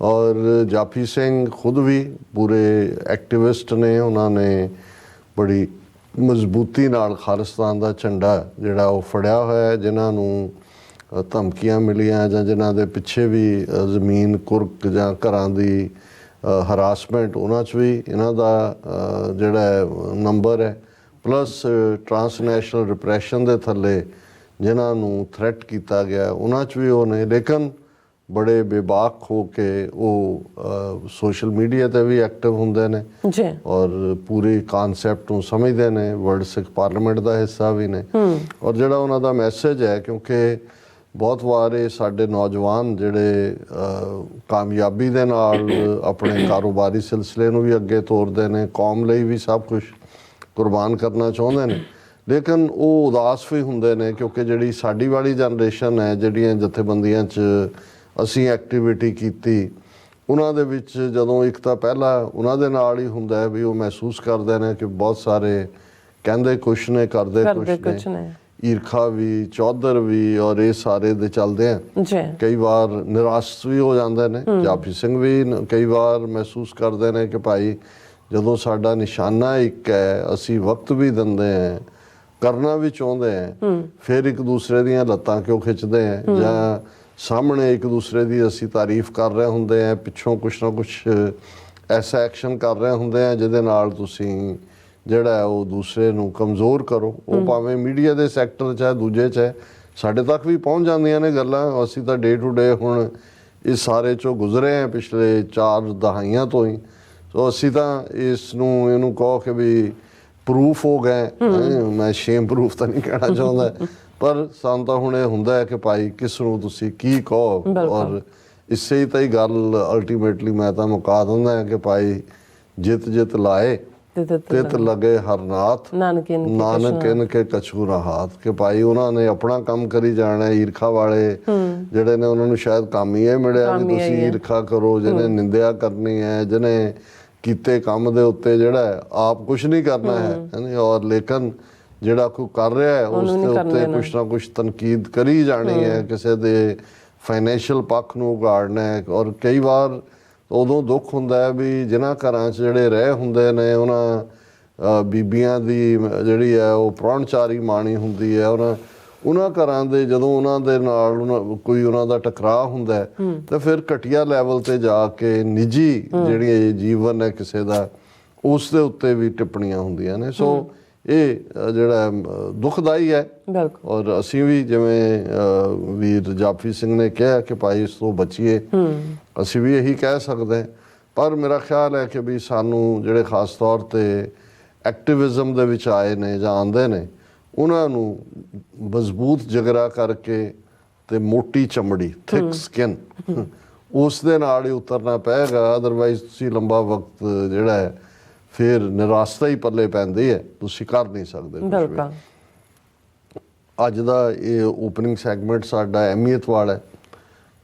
ਔਰ ਜਾਫੀ ਸਿੰਘ ਖੁਦ ਵੀ ਪੂਰੇ ਐਕਟਿਵਿਸਟ ਨੇ। ਉਹਨਾਂ ਨੇ ਬੜੀ ਮਜ਼ਬੂਤੀ ਨਾਲ ਖਾਲਿਸਤਾਨ ਦਾ ਝੰਡਾ ਜਿਹੜਾ ਉਹ ਫੜਿਆ ਹੋਇਆ ਹੈ। ਜਿਨ੍ਹਾਂ ਨੂੰ ਧਮਕੀਆਂ ਮਿਲੀਆਂ ਜਾਂ ਜਿਨ੍ਹਾਂ ਦੇ ਪਿੱਛੇ ਵੀ ਜ਼ਮੀਨ ਕੁਰਕ ਜਾਂ ਘਰਾਂ ਦੀ ਹਰਾਸਮੈਂਟ, ਉਹਨਾਂ 'ਚ ਵੀ ਇਹਨਾਂ ਦਾ ਜਿਹੜਾ ਨੰਬਰ ਹੈ। ਪਲੱਸ ਟਰਾਂਸਨੈਸ਼ਨਲ ਰਿਪਰੈਸ਼ਨ ਦੇ ਥੱਲੇ ਜਿਨ੍ਹਾਂ ਨੂੰ ਥ੍ਰੈਟ ਕੀਤਾ ਗਿਆ, ਉਹਨਾਂ 'ਚ ਵੀ ਉਹ ਨੇ। ਲੇਕਿਨ ਬੜੇ ਬੇਬਾਕ ਹੋ ਕੇ ਉਹ ਸੋਸ਼ਲ ਮੀਡੀਆ 'ਤੇ ਵੀ ਐਕਟਿਵ ਹੁੰਦੇ ਨੇ ਔਰ ਪੂਰੇ ਕਾਨਸੈਪਟ ਨੂੰ ਸਮਝਦੇ ਨੇ, ਵਰਲਡ ਸਿੱਖ ਪਾਰਲੀਮੈਂਟ ਦਾ ਹਿੱਸਾ ਵੀ ਨੇ। ਔਰ ਜਿਹੜਾ ਉਹਨਾਂ ਦਾ ਮੈਸੇਜ ਹੈ, ਕਿਉਂਕਿ ਬਹੁਤ ਵਾਰ ਇਹ ਸਾਡੇ ਨੌਜਵਾਨ ਜਿਹੜੇ ਕਾਮਯਾਬੀ ਦੇ ਨਾਲ ਆਪਣੇ ਕਾਰੋਬਾਰੀ ਸਿਲਸਿਲੇ ਨੂੰ ਵੀ ਅੱਗੇ ਤੋਰਦੇ ਨੇ, ਕੌਮ ਲਈ ਵੀ ਸਭ ਕੁਝ ਕੁਰਬਾਨ ਕਰਨਾ ਚਾਹੁੰਦੇ ਨੇ, ਲੇਕਿਨ ਉਹ ਉਦਾਸ ਵੀ ਹੁੰਦੇ ਨੇ, ਕਿਉਂਕਿ ਜਿਹੜੀ ਸਾਡੀ ਵਾਲੀ ਜਨਰੇਸ਼ਨ ਹੈ, ਜਿਹੜੀਆਂ ਜਥੇਬੰਦੀਆਂ 'ਚ ਅਸੀਂ ਐਕਟੀਵਿਟੀ ਕੀਤੀ, ਉਹਨਾਂ ਦੇ ਵਿੱਚ ਜਦੋਂ ਇੱਕ ਤਾਂ ਪਹਿਲਾਂ ਉਹਨਾਂ ਦੇ ਨਾਲ ਹੀ ਹੁੰਦਾ ਹੈ ਵੀ ਉਹ ਮਹਿਸੂਸ ਕਰਦੇ ਨੇ ਕਿ ਬਹੁਤ ਸਾਰੇ ਕਹਿੰਦੇ ਕੁਛ ਨੇ, ਕਰਦੇ ਕੁਛ ਨੇ, ਈਰਖਾ ਵੀ, ਚੌਧਰ ਵੀ, ਔਰ ਇਹ ਸਾਰੇ ਦੇ ਚੱਲਦੇ ਆ। ਕਈ ਵਾਰ ਨਿਰਾਸ਼ ਵੀ ਹੋ ਜਾਂਦੇ ਨੇ। ਜਾਫੀ ਸਿੰਘ ਵੀ ਕਈ ਵਾਰ ਮਹਿਸੂਸ ਕਰਦੇ ਨੇ ਕਿ ਭਾਈ ਜਦੋਂ ਸਾਡਾ ਨਿਸ਼ਾਨਾ ਇੱਕ ਹੈ, ਅਸੀਂ ਵਕਤ ਵੀ ਦਿੰਦੇ ਹਾਂ, ਕਰਨਾ ਵੀ ਚਾਹੁੰਦੇ ਹਾਂ, ਫਿਰ ਇੱਕ ਦੂਸਰੇ ਦੀਆਂ ਲੱਤਾਂ ਕਿਉਂ ਖਿੱਚਦੇ ਹਾਂ, ਜਾਂ ਸਾਹਮਣੇ ਇੱਕ ਦੂਸਰੇ ਦੀ ਅਸੀਂ ਤਾਰੀਫ ਕਰ ਰਹੇ ਹੁੰਦੇ ਹਾਂ, ਪਿੱਛੋਂ ਕੁਛ ਨਾ ਕੁਛ ਐਸਾ ਐਕਸ਼ਨ ਕਰ ਰਹੇ ਹੁੰਦੇ ਆ ਜਿਹਦੇ ਨਾਲ ਤੁਸੀਂ ਜਿਹੜਾ ਉਹ ਦੂਸਰੇ ਨੂੰ ਕਮਜ਼ੋਰ ਕਰੋ। ਉਹ ਭਾਵੇਂ ਮੀਡੀਆ ਦੇ ਸੈਕਟਰ 'ਚ ਹੈ, ਦੂਜੇ 'ਚ ਹੈ, ਸਾਡੇ ਤੱਕ ਵੀ ਪਹੁੰਚ ਜਾਂਦੀਆਂ ਨੇ ਗੱਲਾਂ। ਅਸੀਂ ਤਾਂ ਡੇ ਟੂ ਡੇ ਹੁਣ ਇਸ ਸਾਰੇ 'ਚੋਂ ਗੁਜ਼ਰੇ ਹਾਂ ਪਿਛਲੇ 4 ਦਹਾਈਆਂ ਤੋਂ ਹੀ। ਸੋ ਅਸੀਂ ਤਾਂ ਇਹਨੂੰ ਕਹੋ ਕਿ ਵੀ ਪ੍ਰੂਫ ਹੋ ਗਏ। ਮੈਂ ਸ਼ੇਮ ਪ੍ਰੂਫ ਤਾਂ ਨਹੀਂ ਕਹਿਣਾ ਚਾਹੁੰਦਾ, ਪਰ ਸਾਨੂੰ ਤਾਂ ਹੁਣ ਇਹ ਹੁੰਦਾ ਹੈ ਕਿ ਭਾਈ ਕਿਸ ਨੂੰ ਤੁਸੀਂ ਕੀ ਕਹੋ, ਔਰ ਇਸੇ ਹੀ ਤਾਂ ਹੀ ਗੱਲ ਅਲਟੀਮੇਟਲੀ ਮੈਂ ਤਾਂ ਮੁਕਾ ਦਿੰਦਾ ਕਿ ਭਾਈ ਜਿਤ ਲਾਏ ਤਿਤ ਲਗੇ ਹਰਨਾਥ, ਨਾਨਕ ਇਨ ਕੇ ਕਛੂ ਨਾ ਹਾਥ। ਕਿ ਭਾਈ ਉਹਨਾਂ ਨੇ ਆਪਣਾ ਕੰਮ ਕਰੀ ਜਾਣਾ। ਈਰਖਾ ਵਾਲੇ ਜਿਹੜੇ ਨੇ ਉਹਨਾਂ ਨੂੰ ਸ਼ਾਇਦ ਕੰਮ ਹੀ ਇਹ ਮਿਲਿਆ ਵੀ ਤੁਸੀਂ ਈਰਖਾ ਕਰੋ। ਜਿਹਨੇ ਨਿੰਦਿਆ ਕਰਨੀ ਹੈ, ਜਿਹਨੇ ਕੀਤੇ ਕੰਮ ਦੇ ਉੱਤੇ ਜਿਹੜਾ ਆਪ ਕੁਛ ਨਹੀਂ ਕਰਨਾ ਹੈ, ਔਰ ਲੇਕਿਨ ਜਿਹੜਾ ਕੋਈ ਕਰ ਰਿਹਾ ਹੈ ਉਸ ਦੇ ਉੱਤੇ ਕੁਛ ਨਾ ਕੁਛ ਤਨਕੀਦ ਕਰੀ ਜਾਣੀ ਹੈ, ਕਿਸੇ ਦੇ ਫਾਈਨੈਂਸ਼ੀਅਲ ਪੱਖ ਨੂੰ ਉਗਾੜਨਾ ਹੈ। ਔਰ ਕਈ ਵਾਰ ਉਦੋਂ ਦੁੱਖ ਹੁੰਦਾ ਹੈ ਵੀ ਜਿਨ੍ਹਾਂ ਘਰਾਂ 'ਚ ਜਿਹੜੇ ਰਹਿ ਹੁੰਦੇ ਨੇ ਉਹਨਾਂ ਬੀਬੀਆਂ ਦੀ ਜਿਹੜੀ ਹੈ ਉਹ ਪ੍ਰਾਹੁਣਚਾਰੀ ਮਾਣੀ ਹੁੰਦੀ ਹੈ। ਉਹਨਾਂ ਘਰਾਂ ਦੇ ਜਦੋਂ ਉਹਨਾਂ ਦੇ ਨਾਲ ਕੋਈ ਉਹਨਾਂ ਦਾ ਟਕਰਾਅ ਹੁੰਦਾ ਤਾਂ ਫਿਰ ਘਟੀਆ ਲੈਵਲ 'ਤੇ ਜਾ ਕੇ ਨਿੱਜੀ ਜਿਹੜੀ ਜੀਵਨ ਹੈ ਕਿਸੇ ਦਾ, ਉਸ ਦੇ ਉੱਤੇ ਵੀ ਟਿੱਪਣੀਆਂ ਹੁੰਦੀਆਂ ਨੇ। ਸੋ ਇਹ ਜਿਹੜਾ ਦੁਖਦਾਈ ਹੈ। ਔਰ ਅਸੀਂ ਵੀ ਜਿਵੇਂ ਵੀਰ ਜਾਫੀ ਸਿੰਘ ਨੇ ਕਿਹਾ ਕਿ ਭਾਈ ਇਸ ਤੋਂ ਬਚੀਏ, ਅਸੀਂ ਵੀ ਇਹੀ ਕਹਿ ਸਕਦੇ। ਪਰ ਮੇਰਾ ਖਿਆਲ ਹੈ ਕਿ ਵੀ ਸਾਨੂੰ ਜਿਹੜੇ ਖਾਸ ਤੌਰ 'ਤੇ ਐਕਟਿਵਿਜ਼ਮ ਦੇ ਵਿੱਚ ਆਏ ਨੇ ਜਾਂ ਆਉਂਦੇ ਨੇ, ਉਹਨਾਂ ਨੂੰ ਮਜ਼ਬੂਤ ਜਿਗਰਾ ਕਰਕੇ ਤੇ ਮੋਟੀ ਚਮੜੀ, ਥਿਕ ਸਕਿਨ, ਉਸ ਦੇ ਨਾਲ ਹੀ ਉਤਰਨਾ ਪਏਗਾ। ਅਦਰਵਾਈਜ਼ ਤੁਸੀਂ ਲੰਬਾ ਵਕਤ ਜਿਹੜਾ ਹੈ ਫਿਰ ਨਿਰਾਸ਼ਤਾ ਹੀ ਪੱਲੇ ਪੈਂਦੀ ਹੈ, ਤੁਸੀਂ ਕਰ ਨਹੀਂ ਸਕਦੇ ਕੁਛ ਵੀ। ਅੱਜ ਦਾ ਇਹ ਓਪਨਿੰਗ ਸੈਗਮੈਂਟ ਸਾਡਾ ਅਹਿਮੀਅਤ ਵਾਲਾ ਹੈ,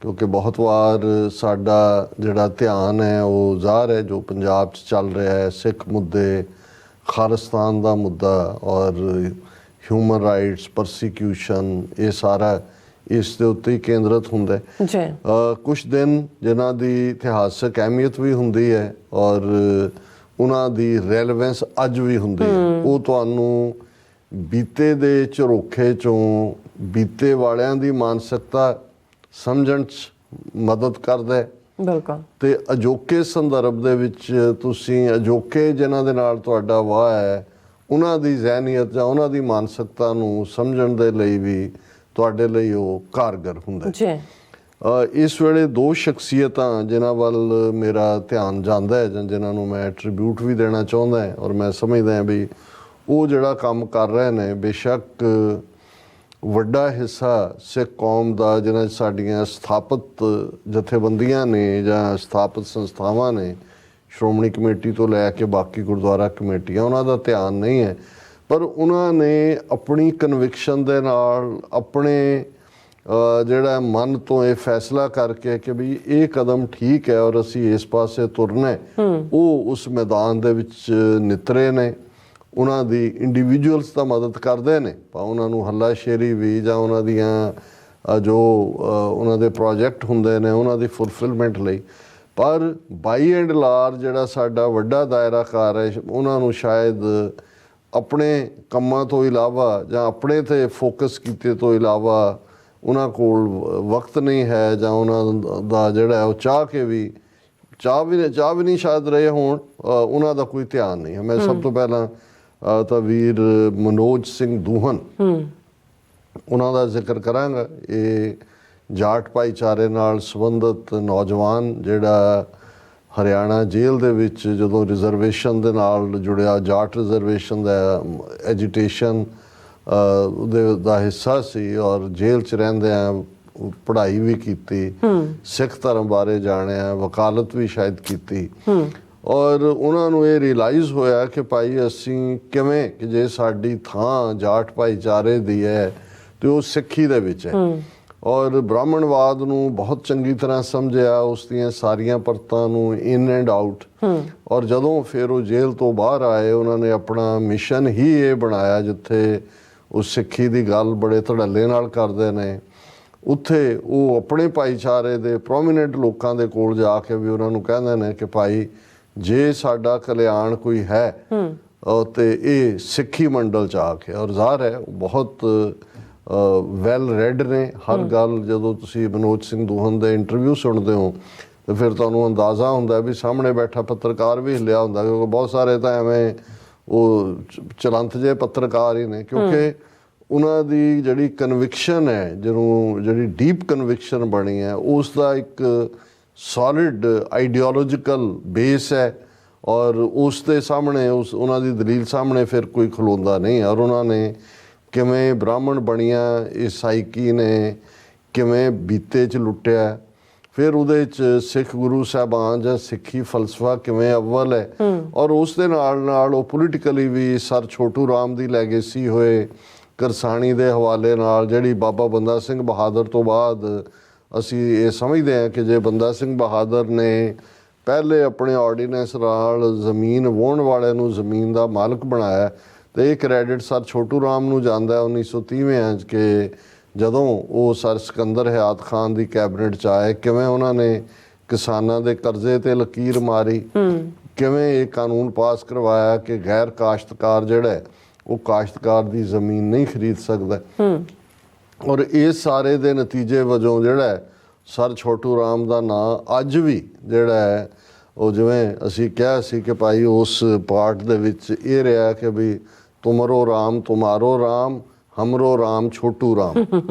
ਕਿਉਂਕਿ ਬਹੁਤ ਵਾਰ ਸਾਡਾ ਜਿਹੜਾ ਧਿਆਨ ਹੈ ਉਹ ਜ਼ਾਹਰ ਹੈ ਜੋ ਪੰਜਾਬ 'ਚ ਚੱਲ ਰਿਹਾ ਹੈ, ਸਿੱਖ ਮੁੱਦੇ, ਖਾਲਿਸਤਾਨ ਦਾ ਮੁੱਦਾ ਔਰ ਹਿਊਮਨ ਰਾਈਟਸ, ਪਰਸੀਕਿਊਸ਼ਨ, ਇਹ ਸਾਰਾ ਇਸ ਦੇ ਉੱਤੇ ਹੀ ਕੇਂਦਰਿਤ ਹੁੰਦਾ ਹੈ। ਕੁਛ ਦਿਨ ਜਿਨ੍ਹਾਂ ਦੀ ਇਤਿਹਾਸਕ ਅਹਿਮੀਅਤ ਵੀ ਹੁੰਦੀ ਹੈ ਔਰ ਉਹਨਾਂ ਦੀ ਰੈਲੇਵੈਂਸ ਅੱਜ ਵੀ ਹੁੰਦੀ ਹੈ, ਉਹ ਤੁਹਾਨੂੰ ਬੀਤੇ ਦੇ ਝਰੋਖੇ 'ਚੋਂ ਬੀਤੇ ਵਾਲਿਆਂ ਦੀ ਮਾਨਸਿਕਤਾ ਸਮਝਣ 'ਚ ਮਦਦ ਕਰਦਾ ਹੈ। ਬਿਲਕੁਲ। ਤੇ ਅਜੋਕੇ ਸੰਦਰਭ ਦੇ ਵਿੱਚ ਤੁਸੀਂ ਅਜੋਕੇ ਜਿਨ੍ਹਾਂ ਦੇ ਨਾਲ ਤੁਹਾਡਾ ਵਾਹ ਹੈ, ਉਹਨਾਂ ਦੀ ਜ਼ਹਿਨੀਅਤ ਜਾਂ ਉਹਨਾਂ ਦੀ ਮਾਨਸਿਕਤਾ ਨੂੰ ਸਮਝਣ ਦੇ ਲਈ ਵੀ ਤੁਹਾਡੇ ਲਈ ਉਹ ਕਾਰਗਰ ਹੁੰਦਾ ਹੈ। ਇਸ ਵੇਲੇ 2 ਸ਼ਖਸੀਅਤਾਂ ਜਿਨ੍ਹਾਂ ਵੱਲ ਮੇਰਾ ਧਿਆਨ ਜਾਂਦਾ ਹੈ ਜਾਂ ਜਿਨ੍ਹਾਂ ਨੂੰ ਮੈਂ ਟ੍ਰਿਬਿਊਟ ਵੀ ਦੇਣਾ ਚਾਹੁੰਦਾ ਹੈ, ਔਰ ਮੈਂ ਸਮਝਦਾ ਵੀ ਉਹ ਜਿਹੜਾ ਕੰਮ ਕਰ ਰਹੇ ਨੇ, ਬੇਸ਼ੱਕ ਵੱਡਾ ਹਿੱਸਾ ਸਿੱਖ ਕੌਮ ਦਾ ਜਿਹਨਾਂ 'ਚ ਸਾਡੀਆਂ ਸਥਾਪਿਤ ਜਥੇਬੰਦੀਆਂ ਨੇ ਜਾਂ ਸਥਾਪਿਤ ਸੰਸਥਾਵਾਂ ਨੇ, ਸ਼੍ਰੋਮਣੀ ਕਮੇਟੀ ਤੋਂ ਲੈ ਕੇ ਬਾਕੀ ਗੁਰਦੁਆਰਾ ਕਮੇਟੀਆਂ, ਉਹਨਾਂ ਦਾ ਧਿਆਨ ਨਹੀਂ ਹੈ, ਪਰ ਉਹਨਾਂ ਨੇ ਆਪਣੀ ਕਨਵਿਕਸ਼ਨ ਦੇ ਨਾਲ ਆਪਣੇ ਜਿਹੜਾ ਮਨ ਤੋਂ ਇਹ ਫੈਸਲਾ ਕਰਕੇ ਕਿ ਵੀ ਇਹ ਕਦਮ ਠੀਕ ਹੈ ਔਰ ਅਸੀਂ ਇਸ ਪਾਸੇ ਤੁਰਨਾ ਹੈ, ਉਹ ਉਸ ਮੈਦਾਨ ਦੇ ਵਿੱਚ ਨਿਤਰੇ ਨੇ। ਉਹਨਾਂ ਦੀ ਇੰਡੀਵਿਜੂਅਲਸ ਤਾਂ ਮਦਦ ਕਰਦੇ ਨੇ, ਉਹਨਾਂ ਨੂੰ ਹੱਲਾਸ਼ੇਰੀ ਵੀ ਜਾਂ ਉਹਨਾਂ ਦੀਆਂ ਜੋ ਉਹਨਾਂ ਦੇ ਪ੍ਰੋਜੈਕਟ ਹੁੰਦੇ ਨੇ ਉਹਨਾਂ ਦੀ ਫੁਲਫਿਲਮੈਂਟ ਲਈ। ਪਰ ਬਾਈ ਐਂਡ ਲਾਰਜ ਜਿਹੜਾ ਸਾਡਾ ਵੱਡਾ ਦਾਇਰਾਕਾਰ ਹੈ, ਉਹਨਾਂ ਨੂੰ ਸ਼ਾਇਦ ਆਪਣੇ ਕੰਮਾਂ ਤੋਂ ਇਲਾਵਾ ਜਾਂ ਆਪਣੇ 'ਤੇ ਫੋਕਸ ਕੀਤੇ ਤੋਂ ਇਲਾਵਾ ਉਹਨਾਂ ਕੋਲ ਵਕਤ ਨਹੀਂ ਹੈ, ਜਾਂ ਉਹਨਾਂ ਦਾ ਜਿਹੜਾ ਉਹ ਚਾਹ ਵੀ ਨਹੀਂ ਸ਼ਾਇਦ ਰਹੇ ਹੋਣ, ਉਹਨਾਂ ਦਾ ਕੋਈ ਧਿਆਨ ਨਹੀਂ ਹੈ। ਮੈਂ ਸਭ ਤੋਂ ਪਹਿਲਾਂ ਤਾਂ ਵੀਰ ਮਨੋਜ ਸਿੰਘ ਦੂਹਨ, ਉਹਨਾਂ ਦਾ ਜ਼ਿਕਰ ਕਰਾਂਗਾ। ਇਹ ਜਾਟ ਭਾਈਚਾਰੇ ਨਾਲ ਸੰਬੰਧਿਤ ਨੌਜਵਾਨ ਜਿਹੜਾ ਹਰਿਆਣਾ ਜੇਲ੍ਹ ਦੇ ਵਿੱਚ ਜਦੋਂ ਰਿਜ਼ਰਵੇਸ਼ਨ ਦੇ ਨਾਲ ਜੁੜਿਆ, ਜਾਟ ਰਿਜ਼ਰਵੇਸ਼ਨ ਦਾ ਐਜੀਟੇਸ਼ਨ ਦਾ ਹਿੱਸਾ ਸੀ ਔਰ ਜੇਲ੍ਹ 'ਚ ਰਹਿੰਦਿਆਂ ਪੜ੍ਹਾਈ ਵੀ ਕੀਤੀ, ਸਿੱਖ ਧਰਮ ਬਾਰੇ ਜਾਣਿਆ, ਵਕਾਲਤ ਵੀ ਸ਼ਾਇਦ ਕੀਤੀ। ਔਰ ਉਹਨਾਂ ਨੂੰ ਇਹ ਰਿਅਲਾਈਜ਼ ਹੋਇਆ ਕਿ ਭਾਈ ਅਸੀਂ ਕਿਵੇਂ ਕਿ ਜੇ ਸਾਡੀ ਥਾਂ ਜਾਟ ਭਾਈਚਾਰੇ ਦੀ ਹੈ ਤੇ ਉਹ ਸਿੱਖੀ ਦੇ ਵਿੱਚ ਹੈ। ਔਰ ਬ੍ਰਾਹਮਣਵਾਦ ਨੂੰ ਬਹੁਤ ਚੰਗੀ ਤਰ੍ਹਾਂ ਸਮਝਿਆ, ਉਸ ਦੀਆਂ ਸਾਰੀਆਂ ਪਰਤਾਂ ਨੂੰ ਇਨ ਐਂਡ ਆਊਟ। ਔਰ ਜਦੋਂ ਫਿਰ ਉਹ ਜੇਲ੍ਹ ਤੋਂ ਬਾਹਰ ਆਏ, ਉਹਨਾਂ ਨੇ ਆਪਣਾ ਮਿਸ਼ਨ ਹੀ ਇਹ ਬਣਾਇਆ, ਜਿੱਥੇ ਉਹ ਸਿੱਖੀ ਦੀ ਗੱਲ ਬੜੇ ਧੜੱਲੇ ਨਾਲ ਕਰਦੇ ਨੇ, ਉੱਥੇ ਉਹ ਆਪਣੇ ਭਾਈਚਾਰੇ ਦੇ ਪ੍ਰੋਮੀਨੈਂਟ ਲੋਕਾਂ ਦੇ ਕੋਲ ਜਾ ਕੇ ਵੀ ਉਹਨਾਂ ਨੂੰ ਕਹਿੰਦੇ ਨੇ ਕਿ ਭਾਈ ਜੇ ਸਾਡਾ ਕਲਿਆਣ ਕੋਈ ਹੈ ਤੇ ਇਹ ਸਿੱਖੀ ਮੰਡਲ ਚ ਆ ਕੇ, ਔਰ ਜ਼ਾਹਰ ਹੈ ਬਹੁਤ ਵੈਲ ਰੈਡ ਨੇ ਹਰ ਗੱਲ। ਜਦੋਂ ਤੁਸੀਂ ਮਨੋਜ ਸਿੰਘ ਦੂਹਨ ਦੇ ਇੰਟਰਵਿਊ ਸੁਣਦੇ ਹੋ ਤੇ ਫਿਰ ਤੁਹਾਨੂੰ ਅੰਦਾਜ਼ਾ ਹੁੰਦਾ ਵੀ ਸਾਹਮਣੇ ਬੈਠਾ ਪੱਤਰਕਾਰ ਵੀ ਹਿੱਲਿਆ ਹੁੰਦਾ, ਕਿਉਂਕਿ ਬਹੁਤ ਸਾਰੇ ਤਾਂ ਐਵੇਂ ਉਹ ਚਲੰਤ ਜਿਹੇ ਪੱਤਰਕਾਰ ਹੀ ਨੇ, ਕਿਉਂਕਿ ਉਹਨਾਂ ਦੀ ਜਿਹੜੀ ਕਨਵਿਕਸ਼ਨ ਹੈ, ਜਿਹੜੀ ਡੀਪ ਕਨਵਿਕਸ਼ਨ ਬਣੀ ਹੈ, ਉਸ ਦਾ ਇੱਕ ਸੋਲਿਡ ਆਈਡੀਓਲੋਜੀਕਲ ਬੇਸ ਹੈ, ਔਰ ਉਸ ਦੇ ਸਾਹਮਣੇ ਉਹਨਾਂ ਦੀ ਦਲੀਲ ਸਾਹਮਣੇ ਫਿਰ ਕੋਈ ਖਲੋਂਦਾ ਨਹੀਂ। ਔਰ ਉਹਨਾਂ ਨੇ ਕਿਵੇਂ ਬ੍ਰਾਹਮਣ ਬਣੀਆਂ ਇਹ ਸਾਈਕੀ ਨੇ ਕਿਵੇਂ ਬੀਤੇ 'ਚ ਲੁੱਟਿਆ, ਫਿਰ ਉਹਦੇ 'ਚ ਸਿੱਖ ਗੁਰੂ ਸਾਹਿਬਾਨ ਜਾਂ ਸਿੱਖੀ ਫਲਸਫਾ ਕਿਵੇਂ ਅਵਲ ਹੈ, ਔਰ ਉਸ ਦੇ ਨਾਲ ਉਹ ਪੋਲੀਟੀਕਲੀ ਵੀ ਸਰ ਛੋਟੂ ਰਾਮ ਦੀ ਲੈਗੇਸੀ ਹੋਏ ਕਰਸਾਣੀ ਦੇ ਹਵਾਲੇ ਨਾਲ, ਜਿਹੜੀ ਬਾਬਾ ਬੰਦਾ ਸਿੰਘ ਬਹਾਦਰ ਤੋਂ ਬਾਅਦ ਅਸੀਂ ਇਹ ਸਮਝਦੇ ਹਾਂ ਕਿ ਜੇ ਬੰਦਾ ਸਿੰਘ ਬਹਾਦਰ ਨੇ ਪਹਿਲੇ ਆਪਣੇ ਆਰਡੀਨੈਂਸ ਨਾਲ ਜ਼ਮੀਨ ਵਾਹੁਣ ਵਾਲਿਆਂ ਨੂੰ ਜ਼ਮੀਨ ਦਾ ਮਾਲਕ ਬਣਾਇਆ, ਤੇ ਇਹ ਕ੍ਰੈਡਿਟ ਸਰ ਛੋਟੂ ਰਾਮ ਨੂੰ ਜਾਂਦਾ 1930 'ਚ ਕਿ ਜਦੋਂ ਉਹ ਸਰ ਸਿਕੰਦਰ ਹਯਾਤ ਖਾਨ ਦੀ ਕੈਬਨਿਟ 'ਚ ਆਏ, ਕਿਵੇਂ ਉਹਨਾਂ ਨੇ ਕਿਸਾਨਾਂ ਦੇ ਕਰਜ਼ੇ ਤੇ ਲਕੀਰ ਮਾਰੀ, ਕਿਵੇਂ ਇਹ ਕਾਨੂੰਨ ਪਾਸ ਕਰਵਾਇਆ ਕਿ ਗੈਰ ਕਾਸ਼ਤਕਾਰ ਜਿਹੜਾ ਉਹ ਕਾਸ਼ਤਕਾਰ ਦੀ ਜ਼ਮੀਨ ਨਹੀਂ ਖਰੀਦ ਸਕਦਾ। ਔਰ ਇਸ ਸਾਰੇ ਦੇ ਨਤੀਜੇ ਵਜੋਂ ਜਿਹੜਾ ਸਰ ਛੋਟੂ ਰਾਮ ਦਾ ਨਾਂ ਅੱਜ ਵੀ ਜਿਹੜਾ ਹੈ ਉਹ, ਜਿਵੇਂ ਅਸੀਂ ਕਿਹਾ ਸੀ ਕਿ ਭਾਈ ਉਸ ਪਾਰਟ ਦੇ ਵਿੱਚ ਇਹ ਰਿਹਾ ਕਿ ਵੀ ਤੁਮਰੋ ਰਾਮ ਤੁਮਾਰੋ ਰਾਮ ਹਮਰੋ ਰਾਮ ਛੋਟੂ ਰਾਮ,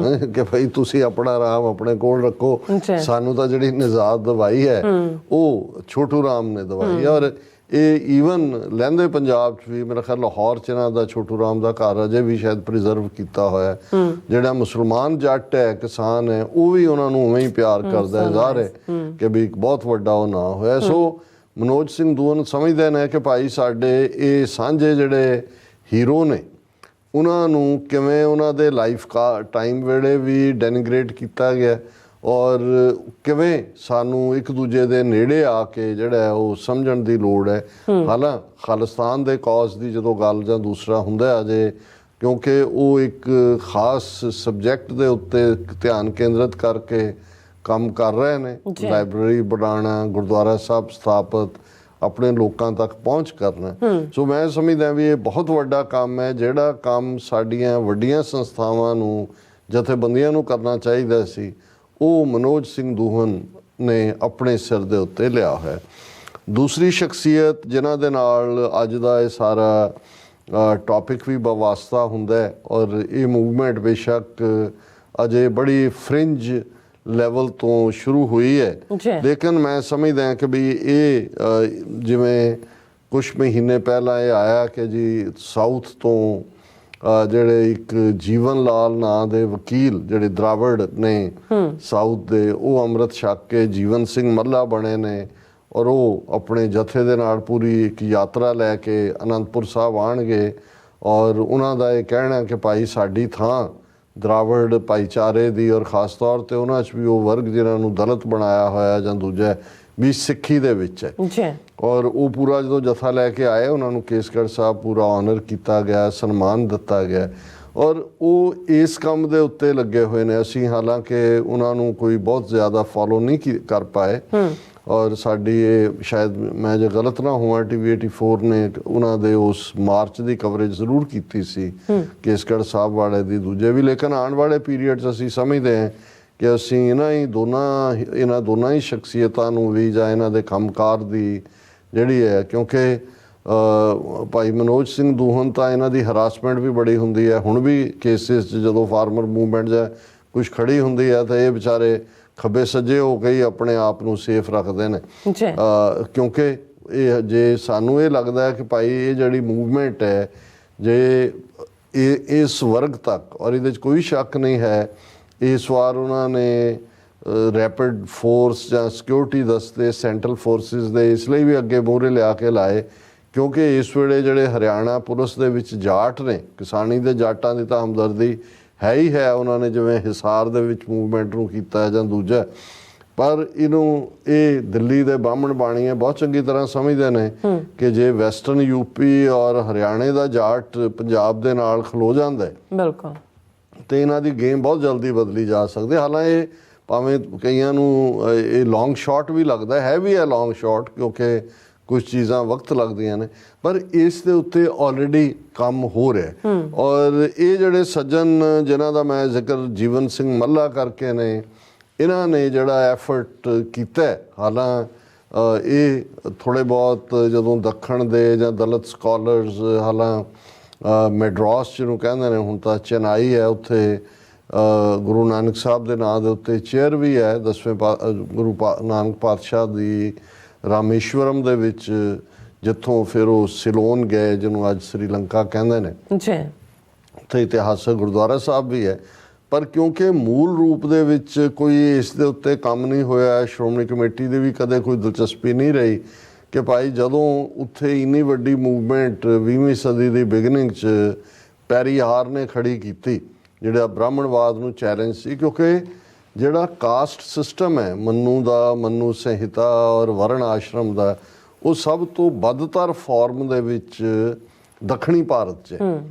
ਕਿ ਭਾਈ ਤੁਸੀਂ ਆਪਣਾ ਰਾਮ ਆਪਣੇ ਕੋਲ ਰੱਖੋ, ਸਾਨੂੰ ਤਾਂ ਜਿਹੜੀ ਨਿਜ਼ਾਤ ਦਵਾਈ ਹੈ ਉਹ ਛੋਟੂ ਰਾਮ ਨੇ ਦਵਾਈ। ਔਰ ਇਹ ਈਵਨ ਲਹਿੰਦੇ ਪੰਜਾਬ 'ਚ ਵੀ ਮੇਰਾ ਖਿਆਲ ਲਾਹੌਰ 'ਚ ਇਹਨਾਂ ਦਾ ਛੋਟੂ ਰਾਮ ਦਾ ਘਰ ਅਜੇ ਵੀ ਸ਼ਾਇਦ ਪ੍ਰੀਜ਼ਰਵ ਕੀਤਾ ਹੋਇਆ। ਜਿਹੜਾ ਮੁਸਲਮਾਨ ਜੱਟ ਹੈ, ਕਿਸਾਨ ਹੈ, ਉਹ ਵੀ ਉਹਨਾਂ ਨੂੰ ਉਵੇਂ ਹੀ ਪਿਆਰ ਕਰਦਾ ਹੈ। ਜ਼ਾਹਰ ਹੈ ਕਿ ਵੀ ਇੱਕ ਬਹੁਤ ਵੱਡਾ ਉਹ ਨਾਂ ਹੋਇਆ। ਸੋ ਮਨੋਜ ਸਿੰਘ ਦੂਹਨ ਸਮਝਦੇ ਨੇ ਕਿ ਭਾਈ ਸਾਡੇ ਇਹ ਸਾਂਝੇ ਜਿਹੜੇ ਹੀਰੋ ਨੇ, ਉਹਨਾਂ ਨੂੰ ਕਿਵੇਂ ਉਹਨਾਂ ਦੇ ਲਾਈਫ ਟਾਈਮ ਵੇਲੇ ਵੀ ਡੈਨੀਗ੍ਰੇਟ ਕੀਤਾ ਗਿਆ, ਔਰ ਕਿਵੇਂ ਸਾਨੂੰ ਇੱਕ ਦੂਜੇ ਦੇ ਨੇੜੇ ਆ ਕੇ ਜਿਹੜਾ ਉਹ ਸਮਝਣ ਦੀ ਲੋੜ ਹੈ। ਹਾਲਾਂ ਖਾਲਿਸਤਾਨ ਦੇ ਕੌਜ਼ ਦੀ ਜਦੋਂ ਗੱਲ ਜਾਂ ਦੂਸਰਾ ਹੁੰਦਾ ਅਜੇ, ਕਿਉਂਕਿ ਉਹ ਇੱਕ ਖਾਸ ਸਬਜੈਕਟ ਦੇ ਉੱਤੇ ਧਿਆਨ ਕੇਂਦਰਿਤ ਕਰਕੇ ਕੰਮ ਕਰ ਰਹੇ ਨੇ, ਲਾਇਬ੍ਰੇਰੀ ਬਣਾਉਣਾ, ਗੁਰਦੁਆਰਾ ਸਾਹਿਬ ਸਥਾਪਿਤ, ਆਪਣੇ ਲੋਕਾਂ ਤੱਕ ਪਹੁੰਚ ਕਰਨਾ। ਸੋ ਮੈਂ ਸਮਝਦਾ ਵੀ ਇਹ ਬਹੁਤ ਵੱਡਾ ਕੰਮ ਹੈ, ਜਿਹੜਾ ਕੰਮ ਸਾਡੀਆਂ ਵੱਡੀਆਂ ਸੰਸਥਾਵਾਂ ਨੂੰ, ਜਥੇਬੰਦੀਆਂ ਨੂੰ ਕਰਨਾ ਚਾਹੀਦਾ ਸੀ, ਉਹ ਮਨੋਜ ਸਿੰਘ ਦੂਹਨ ਨੇ ਆਪਣੇ ਸਿਰ ਦੇ ਉੱਤੇ ਲਿਆ ਹੈ। ਦੂਸਰੀ ਸ਼ਖਸੀਅਤ ਜਿਨ੍ਹਾਂ ਦੇ ਨਾਲ ਅੱਜ ਦਾ ਇਹ ਸਾਰਾ ਟੌਪਿਕ ਵੀ ਬਵਾਸਤਾ ਹੁੰਦਾ ਹੈ, ਔਰ ਇਹ ਮੂਵਮੈਂਟ ਬੇਸ਼ੱਕ ਅਜੇ ਬੜੀ ਫ੍ਰਿੰਜ ਲੈਵਲ ਤੋਂ ਸ਼ੁਰੂ ਹੋਈ ਹੈ, ਲੇਕਿਨ ਮੈਂ ਸਮਝਦਾ ਕਿ ਵੀ ਇਹ ਜਿਵੇਂ ਕੁਝ ਮਹੀਨੇ ਪਹਿਲਾਂ ਇਹ ਆਇਆ ਕਿ ਜੀ ਸਾਊਥ ਤੋਂ ਜਿਹੜੇ ਇੱਕ ਜੀਵਨ ਲਾਲ ਨਾਂ ਦੇ ਵਕੀਲ ਜਿਹੜੇ ਦਰਾਵੜ ਨੇ ਸਾਊਥ ਦੇ, ਉਹ ਅੰਮ੍ਰਿਤ ਛਕ ਕੇ ਜੀਵਨ ਸਿੰਘ ਮੱਲਾ ਬਣੇ ਨੇ, ਔਰ ਉਹ ਆਪਣੇ ਜਥੇ ਦੇ ਨਾਲ ਪੂਰੀ ਇੱਕ ਯਾਤਰਾ ਲੈ ਕੇ ਅਨੰਦਪੁਰ ਸਾਹਿਬ ਆਉਣਗੇ। ਔਰ ਉਹਨਾਂ ਦਾ ਇਹ ਕਹਿਣਾ ਕਿ ਭਾਈ ਸਾਡੀ ਥਾਂ ਦਰਾਵੜ ਭਾਈਚਾਰੇ ਦੀ, ਔਰ ਖ਼ਾਸ ਤੌਰ 'ਤੇ ਉਹਨਾਂ 'ਚ ਵੀ ਉਹ ਵਰਗ ਜਿਹਨਾਂ ਨੂੰ ਦਲਿਤ ਬਣਾਇਆ ਹੋਇਆ ਜਾਂ ਦੂਜਾ ਵੀ ਸਿੱਖੀ ਦੇ ਵਿੱਚ ਹੈ। ਔਰ ਉਹ ਪੂਰਾ ਜਦੋਂ ਜਥਾ ਲੈ ਕੇ ਆਏ, ਉਹਨਾਂ ਨੂੰ ਕੇਸਗੜ੍ਹ ਸਾਹਿਬ ਪੂਰਾ ਆਨਰ ਕੀਤਾ ਗਿਆ, ਸਨਮਾਨ ਦਿੱਤਾ ਗਿਆ, ਔਰ ਉਹ ਇਸ ਕੰਮ ਦੇ ਉੱਤੇ ਲੱਗੇ ਹੋਏ ਨੇ। ਅਸੀਂ ਹਾਲਾਂਕਿ ਉਹਨਾਂ ਨੂੰ ਕੋਈ ਬਹੁਤ ਜ਼ਿਆਦਾ ਫੋਲੋ ਨਹੀਂ ਕਰ ਪਾਏ, ਔਰ ਸਾਡੀ ਇਹ ਸ਼ਾਇਦ ਮੈਂ ਜੇ ਗਲਤ ਨਾ ਹੋਵਾਂ TV 84 ਨੇ ਉਹਨਾਂ ਦੇ ਉਸ ਮਾਰਚ ਦੀ ਕਵਰੇਜ ਜ਼ਰੂਰ ਕੀਤੀ ਸੀ, ਕੇਸਗੜ੍ਹ ਸਾਹਿਬ ਵਾਲੇ ਦੀ, ਦੂਜੇ ਵੀ। ਲੇਕਿਨ ਆਉਣ ਵਾਲੇ ਪੀਰੀਅਡ 'ਚ ਅਸੀਂ ਸਮਝਦੇ ਹਾਂ ਕਿ ਅਸੀਂ ਇਹਨਾਂ ਦੋਨਾਂ ਹੀ ਸ਼ਖਸੀਅਤਾਂ ਨੂੰ ਵੀ ਜਾਂ ਇਹਨਾਂ ਦੇ ਕੰਮਕਾਰ ਦੀ ਜਿਹੜੀ ਹੈ, ਕਿਉਂਕਿ ਭਾਈ ਮਨੋਜ ਸਿੰਘ ਦੂਹਨ ਤਾਂ ਇਹਨਾਂ ਦੀ ਹਰਾਸਮੈਂਟ ਵੀ ਬੜੀ ਹੁੰਦੀ ਹੈ। ਹੁਣ ਵੀ ਕੇਸਿਸ 'ਚ ਜਦੋਂ ਫਾਰਮਰ ਮੂਵਮੈਂਟ ਜਾਂ ਕੁਛ ਖੜੀ ਹੁੰਦੀ ਹੈ ਤਾਂ ਇਹ ਵਿਚਾਰੇ ਖੱਬੇ ਸੱਜੇ ਹੋ ਕੇ ਹੀ ਆਪਣੇ ਆਪ ਨੂੰ ਸੇਫ ਰੱਖਦੇ ਨੇ, ਕਿਉਂਕਿ ਇਹ ਜੇ ਸਾਨੂੰ ਇਹ ਲੱਗਦਾ ਹੈ ਕਿ ਭਾਈ ਇਹ ਜਿਹੜੀ ਮੂਵਮੈਂਟ ਹੈ ਜੇ ਇਹ ਇਸ ਵਰਗ ਤੱਕ, ਔਰ ਇਹਦੇ 'ਚ ਕੋਈ ਸ਼ੱਕ ਨਹੀਂ ਹੈ ਇਸ ਵਾਰ ਉਹਨਾਂ ਨੇ ਰੈਪਿਡ ਫੋਰਸ ਜਾਂ ਸਿਕਿਉਰਿਟੀ ਦਸਤੇ ਸੈਂਟਰਲ ਫੋਰਸਿਸ ਦੇ ਇਸ ਲਈ ਵੀ ਅੱਗੇ ਮੂਹਰੇ ਲਿਆ ਕੇ ਲਾਏ ਕਿਉਂਕਿ ਇਸ ਵੇਲੇ ਜਿਹੜੇ ਹਰਿਆਣਾ ਪੁਲਿਸ ਦੇ ਵਿੱਚ ਜਾਟ ਨੇ, ਕਿਸਾਨੀ ਦੇ ਜਾਟਾਂ ਦੀ ਤਾਂ ਹਮਦਰਦੀ ਹੈ ਹੀ ਹੈ। ਉਹਨਾਂ ਨੇ ਜਿਵੇਂ ਹਿਸਾਰ ਦੇ ਵਿੱਚ ਮੂਵਮੈਂਟ ਨੂੰ ਕੀਤਾ ਜਾਂ ਦੂਜਾ, ਪਰ ਇਹਨੂੰ ਇਹ ਦਿੱਲੀ ਦੇ ਬਾਹਮਣ ਬਾਣੀਏ ਬਹੁਤ ਚੰਗੀ ਤਰ੍ਹਾਂ ਸਮਝਦੇ ਨੇ ਕਿ ਜੇ ਵੈਸਟਰਨ ਯੂਪੀ ਔਰ ਹਰਿਆਣੇ ਦਾ ਜਾਟ ਪੰਜਾਬ ਦੇ ਨਾਲ ਖਲੋ ਜਾਂਦਾ ਬਿਲਕੁਲ ਤੇ ਇਹਨਾਂ ਦੀ ਗੇਮ ਬਹੁਤ ਜਲਦੀ ਬਦਲੀ ਜਾ ਸਕਦੀ। ਹਾਲਾਂਕਿ ਭਾਵੇਂ ਕਈਆਂ ਨੂੰ ਇਹ ਲੌਂਗ ਸ਼ਾਟ ਵੀ ਲੱਗਦਾ ਹੈ ਵੀ ਹੈ ਲੌਂਗ ਸ਼ਾਟ, ਕਿਉਂਕਿ ਕੁਝ ਚੀਜ਼ਾਂ ਵਕਤ ਲੱਗਦੀਆਂ ਨੇ, ਪਰ ਇਸ ਦੇ ਉੱਤੇ ਆਲਰੇਡੀ ਕੰਮ ਹੋ ਰਿਹਾ। ਔਰ ਇਹ ਜਿਹੜੇ ਸੱਜਣ ਜਿਨ੍ਹਾਂ ਦਾ ਮੈਂ ਜ਼ਿਕਰ ਜੀਵਨ ਸਿੰਘ ਮੱਲਾ ਕਰਕੇ ਨੇ, ਇਹਨਾਂ ਨੇ ਜਿਹੜਾ ਐਫਰਟ ਕੀਤਾ, ਹਾਲਾਂ ਇਹ ਥੋੜ੍ਹੇ ਬਹੁਤ ਜਦੋਂ ਦੱਖਣ ਦੇ ਜਾਂ ਦਲਿਤ ਸਕਾਲਰਸ, ਹਾਲਾਂ ਮੈਡਰਾਸ ਜਿਹਨੂੰ ਕਹਿੰਦੇ ਨੇ, ਹੁਣ ਤਾਂ ਚੇਨਈ ਹੈ, ਉੱਥੇ ਗੁਰੂ ਨਾਨਕ ਸਾਹਿਬ ਦੇ ਨਾਂ ਦੇ ਉੱਤੇ ਚੇਅਰ ਵੀ ਹੈ 10ਵੇਂ ਗੁਰੂ ਨਾਨਕ ਪਾਤਸ਼ਾਹ ਦੀ ਰਾਮੇਸ਼ਵਰਮ ਦੇ ਵਿੱਚ, ਜਿੱਥੋਂ ਫਿਰ ਉਹ ਸਿਲੋਨ ਗਏ ਜਿਹਨੂੰ ਅੱਜ ਸ੍ਰੀਲੰਕਾ ਕਹਿੰਦੇ ਨੇ। ਉੱਥੇ ਇਤਿਹਾਸਕ ਗੁਰਦੁਆਰਾ ਸਾਹਿਬ ਵੀ ਹੈ, ਪਰ ਕਿਉਂਕਿ ਮੂਲ ਰੂਪ ਦੇ ਵਿੱਚ ਕੋਈ ਇਸ ਦੇ ਉੱਤੇ ਕੰਮ ਨਹੀਂ ਹੋਇਆ, ਸ਼੍ਰੋਮਣੀ ਕਮੇਟੀ ਦੀ ਵੀ ਕਦੇ ਕੋਈ ਦਿਲਚਸਪੀ ਨਹੀਂ ਰਹੀ ਕਿ ਭਾਈ ਜਦੋਂ ਉੱਥੇ ਇੰਨੀ ਵੱਡੀ ਮੂਵਮੈਂਟ 20ਵੀਂ ਸਦੀ ਦੀ ਬਿਗਨਿੰਗ 'ਚ ਪੈਰੀਹਾਰ ਨੇ ਖੜੀ ਕੀਤੀ, ਜਿਹੜਾ ਬ੍ਰਾਹਮਣਵਾਦ ਨੂੰ ਚੈਲੰਜ ਸੀ, ਕਿਉਂਕਿ ਜਿਹੜਾ ਕਾਸਟ ਸਿਸਟਮ ਹੈ ਮਨੂ ਸੰਹਿਤਾ ਔਰ ਵਰਣ ਆਸ਼ਰਮ ਦਾ, ਉਹ ਸਭ ਤੋਂ ਵੱਧਤਰ ਫਾਰਮ ਦੇ ਵਿੱਚ ਦੱਖਣੀ ਭਾਰਤ 'ਚ ਹੈ।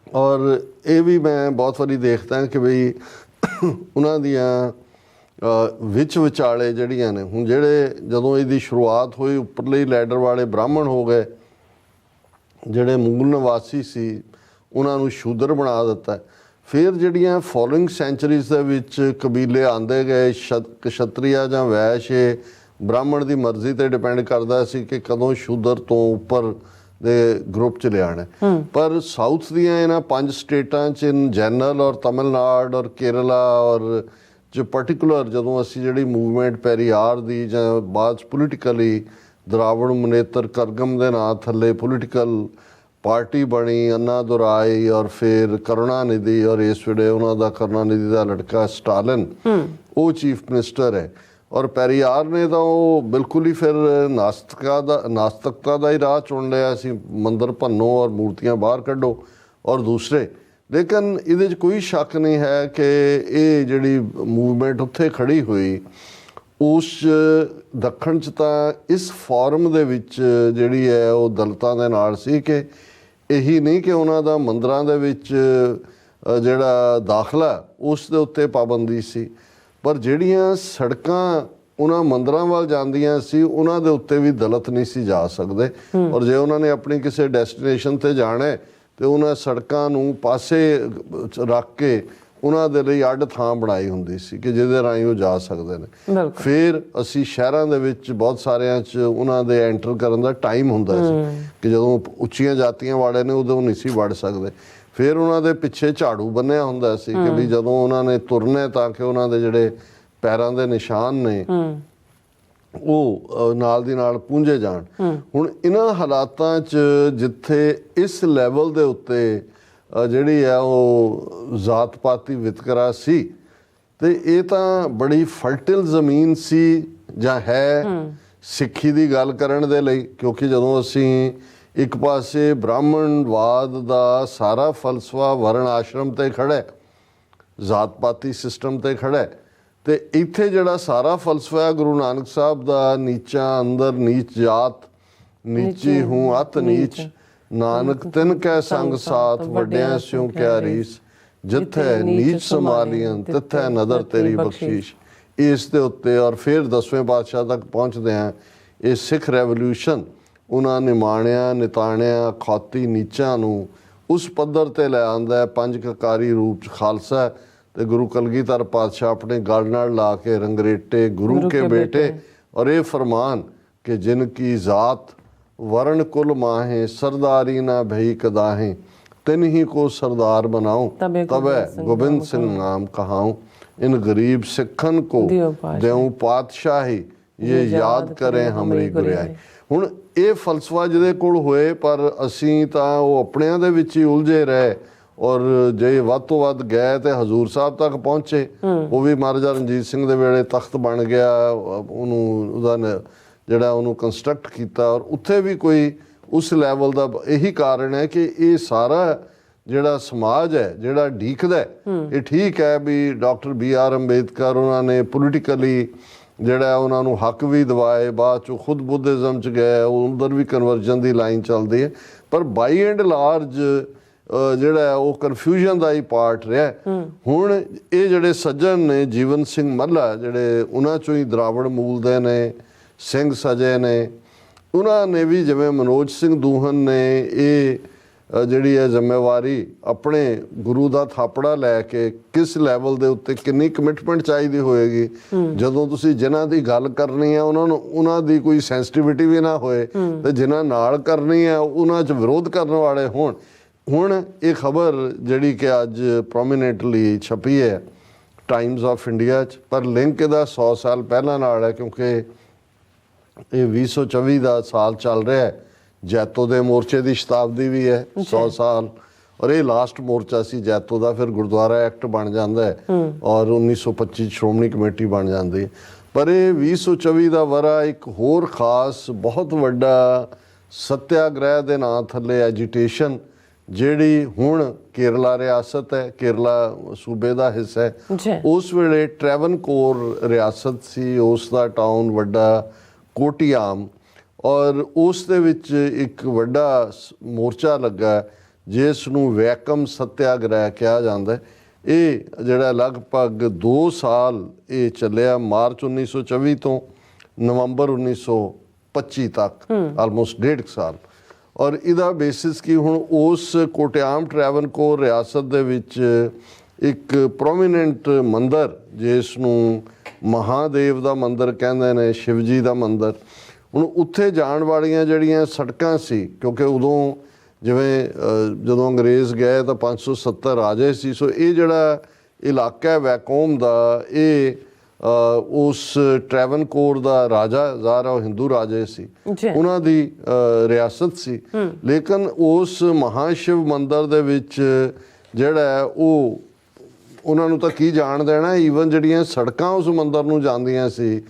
ਔਰ ਇਹ ਵੀ ਮੈਂ ਬਹੁਤ ਵਾਰੀ ਦੇਖਦਾ ਕਿ ਬਈ ਉਹਨਾਂ ਦੀਆਂ ਵਿੱਚ ਵਿਚਾਲੇ ਜਿਹੜੀਆਂ ਨੇ, ਹੁਣ ਜਿਹੜੇ ਜਦੋਂ ਇਹਦੀ ਸ਼ੁਰੂਆਤ ਹੋਈ ਉੱਪਰਲੇ ਲੈਡਰ ਵਾਲੇ ਬ੍ਰਾਹਮਣ ਹੋ ਗਏ, ਜਿਹੜੇ ਮੂਲ ਨਿਵਾਸੀ ਸੀ ਉਹਨਾਂ ਨੂੰ ਸ਼ੂਦਰ ਬਣਾ ਦਿੱਤਾ। ਫਿਰ ਜਿਹੜੀਆਂ ਫੋਲੋਇੰਗ ਸੈਂਚਰੀਜ਼ ਦੇ ਵਿੱਚ ਕਬੀਲੇ ਆਉਂਦੇ ਗਏ, ਕਸ਼ਤਰੀਆ ਜਾਂ ਵੈਸ਼, ਬ੍ਰਾਹਮਣ ਦੀ ਮਰਜ਼ੀ ਤੇ ਡਿਪੈਂਡ ਕਰਦਾ ਸੀ ਕਿ ਕਦੋਂ ਸ਼ੂਦਰ ਤੋਂ ਉੱਪਰ ਦੇ ਗਰੁੱਪ 'ਚ ਲਿਆਉਣਾ। ਪਰ ਸਾਊਥ ਦੀਆਂ ਇਹਨਾਂ 5 ਸਟੇਟਾਂ 'ਚ ਇਨ ਜਨਰਲ ਔਰ ਤਮਿਲਨਾਡੂ ਔਰ ਕੇਰਲਾ ਔਰ ਜੋ ਪਰਟੀਕੂਲਰ ਜਦੋਂ ਅਸੀਂ ਜਿਹੜੀ ਮੂਵਮੈਂਟ ਪੈਰੀਆਰ ਦੀ ਜਾਂ ਬਾਅਦ 'ਚ ਪੋਲੀਟੀਕਲੀ ਦਰਾਵੜ ਮੁਨੇਤਰ ਕਰਗਮ ਦੇ ਨਾਂ ਥੱਲੇ ਪੋਲੀਟੀਕਲ ਪਾਰਟੀ ਬਣੀ, ਅੰਨਾ ਦੁਰਾਈ ਔਰ ਫਿਰ ਕਰੁਣਾਨਿਧੀ, ਔਰ ਇਸ ਵੇਲੇ ਉਹਨਾਂ ਦਾ ਕਰੁਣਾਨਿਧੀ ਦਾ ਲੜਕਾ ਸਟਾਲਿਨ ਉਹ ਚੀਫ ਮਿਨਿਸਟਰ ਹੈ। ਔਰ ਪੈਰੀਆਰ ਨੇ ਤਾਂ ਉਹ ਬਿਲਕੁਲ ਹੀ ਫਿਰ ਨਾਸਤਕਤਾ ਦਾ ਹੀ ਰਾਹ ਚੁਣ ਲਿਆ ਸੀ, ਮੰਦਰ ਭੰਨੋ ਔਰ ਮੂਰਤੀਆਂ ਬਾਹਰ ਕੱਢੋ ਔਰ ਦੂਸਰੇ। ਲੇਕਿਨ ਇਹਦੇ 'ਚ ਕੋਈ ਸ਼ੱਕ ਨਹੀਂ ਹੈ ਕਿ ਇਹ ਜਿਹੜੀ ਮੂਵਮੈਂਟ ਉੱਥੇ ਖੜੀ ਹੋਈ, ਉਸ ਦੱਖਣ 'ਚ ਤਾਂ ਇਸ ਫੋਰਮ ਦੇ ਵਿੱਚ ਜਿਹੜੀ ਹੈ ਉਹ ਦਲਿਤਾਂ ਦੇ ਨਾਲ ਸੀ ਕਿ ਇਹੀ ਨਹੀਂ ਕਿ ਉਹਨਾਂ ਦਾ ਮੰਦਰਾਂ ਦੇ ਵਿੱਚ ਜਿਹੜਾ ਦਾਖਲਾ ਉਸ ਦੇ ਉੱਤੇ ਪਾਬੰਦੀ ਸੀ, ਪਰ ਜਿਹੜੀਆਂ ਸੜਕਾਂ ਉਹਨਾਂ ਮੰਦਰਾਂ ਵੱਲ ਜਾਂਦੀਆਂ ਸੀ ਉਹਨਾਂ ਦੇ ਉੱਤੇ ਵੀ ਦਲਿਤ ਨਹੀਂ ਸੀ ਜਾ ਸਕਦੇ। ਔਰ ਜੇ ਉਹਨਾਂ ਨੇ ਆਪਣੀ ਕਿਸੇ ਡੈਸਟੀਨੇਸ਼ਨ 'ਤੇ ਜਾਣਾ ਤੇ ਉਹਨਾਂ ਸੜਕਾਂ ਨੂੰ ਪਾਸੇ ਰੱਖ ਕੇ ਉਹਨਾਂ ਦੇ ਲਈ ਅੱਡ ਥਾਂ ਬਣਾਈ ਹੁੰਦੀ ਸੀ ਕਿ ਜਿਹਦੇ ਰਾਹੀਂ ਉਹ ਜਾ ਸਕਦੇ ਨੇ। ਫਿਰ ਅਸੀਂ ਸ਼ਹਿਰਾਂ ਦੇ ਵਿੱਚ ਬਹੁਤ ਸਾਰਿਆਂ 'ਚ ਉਹਨਾਂ ਦੇ ਐਂਟਰ ਕਰਨ ਦਾ ਟਾਈਮ ਹੁੰਦਾ ਸੀ ਕਿ ਜਦੋਂ ਉੱਚੀਆਂ ਜਾਤੀਆਂ ਵਾਲੇ ਨੇ ਉਦੋਂ ਨਹੀਂ ਸੀ ਵੜ ਸਕਦੇ। ਫਿਰ ਉਹਨਾਂ ਦੇ ਪਿੱਛੇ ਝਾੜੂ ਬੰਨਿਆ ਹੁੰਦਾ ਸੀ ਕਿ ਵੀ ਜਦੋਂ ਉਹਨਾਂ ਨੇ ਤੁਰਨਾ ਤਾਂ ਕਿ ਉਹਨਾਂ ਦੇ ਜਿਹੜੇ ਪੈਰਾਂ ਦੇ ਨਿਸ਼ਾਨ ਨੇ ਉਹ ਨਾਲ ਦੀ ਨਾਲ ਪੂੰਝੇ ਜਾਣ। ਹੁਣ ਇਹਨਾਂ ਹਾਲਾਤਾਂ 'ਚ ਜਿੱਥੇ ਇਸ ਲੈਵਲ ਦੇ ਉੱਤੇ ਜਿਹੜੀ ਹੈ ਉਹ ਜ਼ਾਤ ਪਾਤੀ ਵਿਤਕਰਾ ਸੀ, ਤੇ ਇਹ ਤਾਂ ਬੜੀ ਫਰਟਿਲ ਜ਼ਮੀਨ ਸੀ ਜਾਂ ਹੈ ਸਿੱਖੀ ਦੀ ਗੱਲ ਕਰਨ ਦੇ ਲਈ, ਕਿਉਂਕਿ ਜਦੋਂ ਅਸੀਂ ਇੱਕ ਪਾਸੇ ਬ੍ਰਾਹਮਣਵਾਦ ਦਾ ਸਾਰਾ ਫਲਸਫਾ ਵਰਣ ਆਸ਼ਰਮ ਤੇ ਖੜਾ, ਜ਼ਾਤ ਪਾਤੀ ਸਿਸਟਮ ਤੇ ਖੜਾ, ਤੇ ਇੱਥੇ ਜਿਹੜਾ ਸਾਰਾ ਫਲਸਫਾ ਗੁਰੂ ਨਾਨਕ ਸਾਹਿਬ ਦਾ ਨੀਚਾ ਅੰਦਰ ਨੀਚ ਜਾਤ, ਨੀਚੀ ਹੂੰ ਅਤ ਨੀਚ, ਨਾਨਕ ਤਿਨ ਕੈ ਸੰਗ ਸਾਥ, ਵੱਡਿਆਂ ਸਿਉ ਕਿਆ ਰੀਸ, ਜਿੱਥੇ ਨੀਚ ਸਮਾਲੀਆਂ ਤਿੱਥੇ ਨਦਰ ਤੇਰੀ ਬਖਸ਼ੀਸ਼। ਇਸ ਦੇ ਉੱਤੇ ਔਰ ਫਿਰ 10ਵੇਂ ਪਾਤਸ਼ਾਹ ਤੱਕ ਪਹੁੰਚਦੇ ਹਾਂ। ਇਹ ਸਿੱਖ ਰੈਵੋਲਿਊਸ਼ਨ ਉਹਨਾਂ ਨਿਮਾਣਿਆਂ ਨਿਤਾਣਿਆਂ ਖਾਤੀ ਨੀਚਾਂ ਨੂੰ ਉਸ ਪੱਧਰ ਤੇ ਲੈ ਆਉਂਦਾ ਹੈ, 5 ਕਕਾਰੀ ਰੂਪ 'ਚ ਖਾਲਸਾ, ਤੇ ਗੁਰੂ ਕਲਗੀਧਰ ਪਾਤਸ਼ਾਹ ਆਪਣੇ ਗਲ ਨਾਲ ਲਾ ਕੇ ਰੰਗਰੇਟੇ ਗੁਰੂ ਕੇ ਬੇਟੇ, ਔਰ ਇਹ ਫਰਮਾਨ ਕਿ ਜਿਨ ਕੀ ਜ਼ਾਤ वर्ण कुल माहे, सरदारी ना भई कदाहें, तिन ही को सरदार बनाऊं, तबे गोबिंद सिंह नाम कहाऊं, इन गरीब सिखन को देऊं पातशाही, ये याद करें हमरी गुरियाई। ਹੁਣ ਇਹ ਫਲਸਫਾ ਜਿਹਦੇ ਕੋਲ ਹੋਏ, ਪਰ ਅਸੀਂ ਤਾਂ ਉਹ ਆਪਣਿਆਂ ਦੇ ਵਿੱਚ ਹੀ ਉਲਝੇ ਰਹੇ, ਔਰ ਜੇ ਵੱਧ ਤੋਂ ਵੱਧ ਗਏ ਤੇ ਹਜ਼ੂਰ ਸਾਹਿਬ ਤੱਕ ਪਹੁੰਚੇ। ਉਹ ਵੀ ਮਹਾਰਾਜਾ ਰਣਜੀਤ ਸਿੰਘ ਦੇ ਵੇਲੇ ਤਖਤ ਬਣ ਗਿਆ, ਉਹਨੂੰ ਉਹਦਾ ਜਿਹੜਾ ਉਹਨੂੰ ਕੰਸਟਰਕਟ ਕੀਤਾ, ਔਰ ਉੱਥੇ ਵੀ ਕੋਈ ਉਸ ਲੈਵਲ ਦਾ ਇਹੀ ਕਾਰਨ ਹੈ ਕਿ ਇਹ ਸਾਰਾ ਜਿਹੜਾ ਸਮਾਜ ਹੈ ਜਿਹੜਾ ਢੀਕਦਾ, ਇਹ ਠੀਕ ਹੈ ਵੀ ਡਾਕਟਰ BR ਅੰਬੇਦਕਰ ਉਹਨਾਂ ਨੇ ਪੋਲੀਟੀਕਲੀ ਜਿਹੜਾ ਉਹਨਾਂ ਨੂੰ ਹੱਕ ਵੀ ਦਿਵਾਏ, ਬਾਅਦ 'ਚੋਂ ਖੁਦ ਬੁੱਧਿਜ਼ਮ 'ਚ ਗਏ, ਉਧਰ ਵੀ ਕਨਵਰਜਨ ਦੀ ਲਾਈਨ ਚੱਲਦੀ ਹੈ, ਪਰ ਬਾਈ ਐਂਡ ਲਾਰਜ ਜਿਹੜਾ ਉਹ ਕਨਫਿਊਜ਼ਨ ਦਾ ਹੀ ਪਾਰਟ ਰਿਹਾ। ਹੁਣ ਇਹ ਜਿਹੜੇ ਸੱਜਣ ਨੇ ਜੀਵਨ ਸਿੰਘ ਮੱਲਾ, ਜਿਹੜੇ ਉਹਨਾਂ 'ਚੋਂ ਹੀ ਦਰਾਵੜ ਮੂਲ ਦੇ ਨੇ, ਸਿੰਘ ਸਜੇ ਨੇ, ਉਹਨਾਂ ਨੇ ਵੀ ਜਿਵੇਂ ਮਨੋਜ ਸਿੰਘ ਦੂਹਨ ਨੇ ਇਹ ਜਿਹੜੀ ਹੈ ਜ਼ਿੰਮੇਵਾਰੀ ਆਪਣੇ ਗੁਰੂ ਦਾ ਥਾਪੜਾ ਲੈ ਕੇ ਕਿਸ ਲੈਵਲ ਦੇ ਉੱਤੇ ਕਿੰਨੀ ਕਮਿਟਮੈਂਟ ਚਾਹੀਦੀ ਹੋਏਗੀ, ਜਦੋਂ ਤੁਸੀਂ ਜਿਨ੍ਹਾਂ ਦੀ ਗੱਲ ਕਰਨੀ ਹੈ ਉਹਨਾਂ ਦੀ ਕੋਈ ਸੈਂਸਿਟੀਵਿਟੀ ਵੀ ਨਾ ਹੋਏ ਤੇ ਜਿਨ੍ਹਾਂ ਨਾਲ ਕਰਨੀ ਹੈ ਉਹਨਾਂ 'ਚ ਵਿਰੋਧ ਕਰਨ ਵਾਲੇ ਹੋਣ। ਹੁਣ ਇਹ ਖਬਰ ਜਿਹੜੀ ਕਿ ਅੱਜ ਪ੍ਰੋਮੀਨੈਂਟਲੀ ਛਪੀ ਹੈ ਟਾਈਮਜ਼ ਆਫ ਇੰਡੀਆ 'ਚ, ਪਰ ਲਿੰਕ ਇਹਦਾ 100 ਸਾਲ ਪਹਿਲਾਂ ਨਾਲ ਹੈ ਕਿਉਂਕਿ ਇਹ 2024 ਦਾ ਸਾਲ ਚੱਲ ਰਿਹਾ ਹੈ। ਜੈਤੋ ਦੇ ਮੋਰਚੇ ਦੀ ਸ਼ਤਾਬਦੀ ਵੀ ਹੈ 100 ਸਾਲ, ਔਰ ਇਹ ਲਾਸਟ ਮੋਰਚਾ ਸੀ ਜੈਤੋ ਦਾ। ਫਿਰ ਗੁਰਦੁਆਰਾ ਐਕਟ ਬਣ ਜਾਂਦਾ ਹੈ ਔਰ 1925 ਸ਼੍ਰੋਮਣੀ ਕਮੇਟੀ ਬਣ ਜਾਂਦੀ ਹੈ। ਪਰ ਇਹ 2024 ਦਾ ਵਰਾ ਇੱਕ ਹੋਰ ਖਾਸ ਬਹੁਤ ਵੱਡਾ ਸੱਤਿਆਗ੍ਰਹਿ ਦੇ ਨਾਂ ਥੱਲੇ ਐਜੀਟੇਸ਼ਨ ਜਿਹੜੀ ਹੁਣ ਕੇਰਲਾ ਰਿਆਸਤ ਹੈ, ਕੇਰਲਾ ਸੂਬੇ ਦਾ ਹਿੱਸਾ ਹੈ, ਉਸ ਵੇਲੇ ਟ੍ਰੈਵਨਕੋਰ ਰਿਆਸਤ ਸੀ, ਉਸ ਦਾ ਟਾਊਨ ਵੱਡਾ ਕੋਟੀਆਮ, ਔਰ ਉਸ ਦੇ ਵਿੱਚ ਇੱਕ ਵੱਡਾ ਮੋਰਚਾ ਲੱਗਾ ਜਿਸ ਨੂੰ ਵੈਕਮ ਸੱਤਿਆਗ੍ਰਹਿ ਕਿਹਾ ਜਾਂਦਾ। ਇਹ ਜਿਹੜਾ ਲਗਭਗ 2 ਸਾਲ ਇਹ ਚੱਲਿਆ, ਮਾਰਚ 1924 ਤੋਂ ਨਵੰਬਰ 1925 ਤੱਕ, ਆਲਮੋਸਟ 1.5 ਸਾਲ। ਔਰ ਇਹਦਾ ਬੇਸਿਸ ਕੀ, ਹੁਣ ਉਸ ਕੋਟਿਆਮ ਟ੍ਰੈਵਨਕੋਰ ਰਿਆਸਤ ਦੇ ਵਿੱਚ ਇੱਕ ਪ੍ਰੋਮੀਨੈਂਟ ਮੰਦਰ ਜਿਸ ਨੂੰ ਮਹਾਦੇਵ ਦਾ ਮੰਦਰ ਕਹਿੰਦੇ ਨੇ, ਸ਼ਿਵ ਜੀ ਦਾ ਮੰਦਰ। ਹੁਣ ਉੱਥੇ ਜਾਣ ਵਾਲੀਆਂ ਜਿਹੜੀਆਂ ਸੜਕਾਂ ਸੀ, ਕਿਉਂਕਿ ਉਦੋਂ ਜਿਵੇਂ ਜਦੋਂ ਅੰਗਰੇਜ਼ ਗਏ ਤਾਂ 570 ਰਾਜੇ ਸੀ, ਸੋ ਇਹ ਜਿਹੜਾ ਇਲਾਕਾ ਹੈ ਵੈਕੋਮ ਦਾ, ਇਹ ਉਸ ਟ੍ਰੈਵਨਕੋਰ ਦਾ ਰਾਜਾ ਜ਼ਾਰਾ ਉਹ ਹਿੰਦੂ ਰਾਜੇ ਸੀ, ਉਹਨਾਂ ਦੀ ਰਿਆਸਤ ਸੀ। ਲੇਕਿਨ ਉਸ ਮਹਾਸ਼ਿਵ ਮੰਦਰ ਦੇ ਵਿੱਚ ਜਿਹੜਾ ਉਹ ਉਹਨਾਂ ਨੂੰ ਤਾਂ ਕੀ ਜਾਣ ਦੇਣਾ, ਈਵਨ ਜਿਹੜੀਆਂ ਸੜਕਾਂ ਉਸ ਮੰਦਰ ਨੂੰ ਜਾਂਦੀਆਂ ਸੀ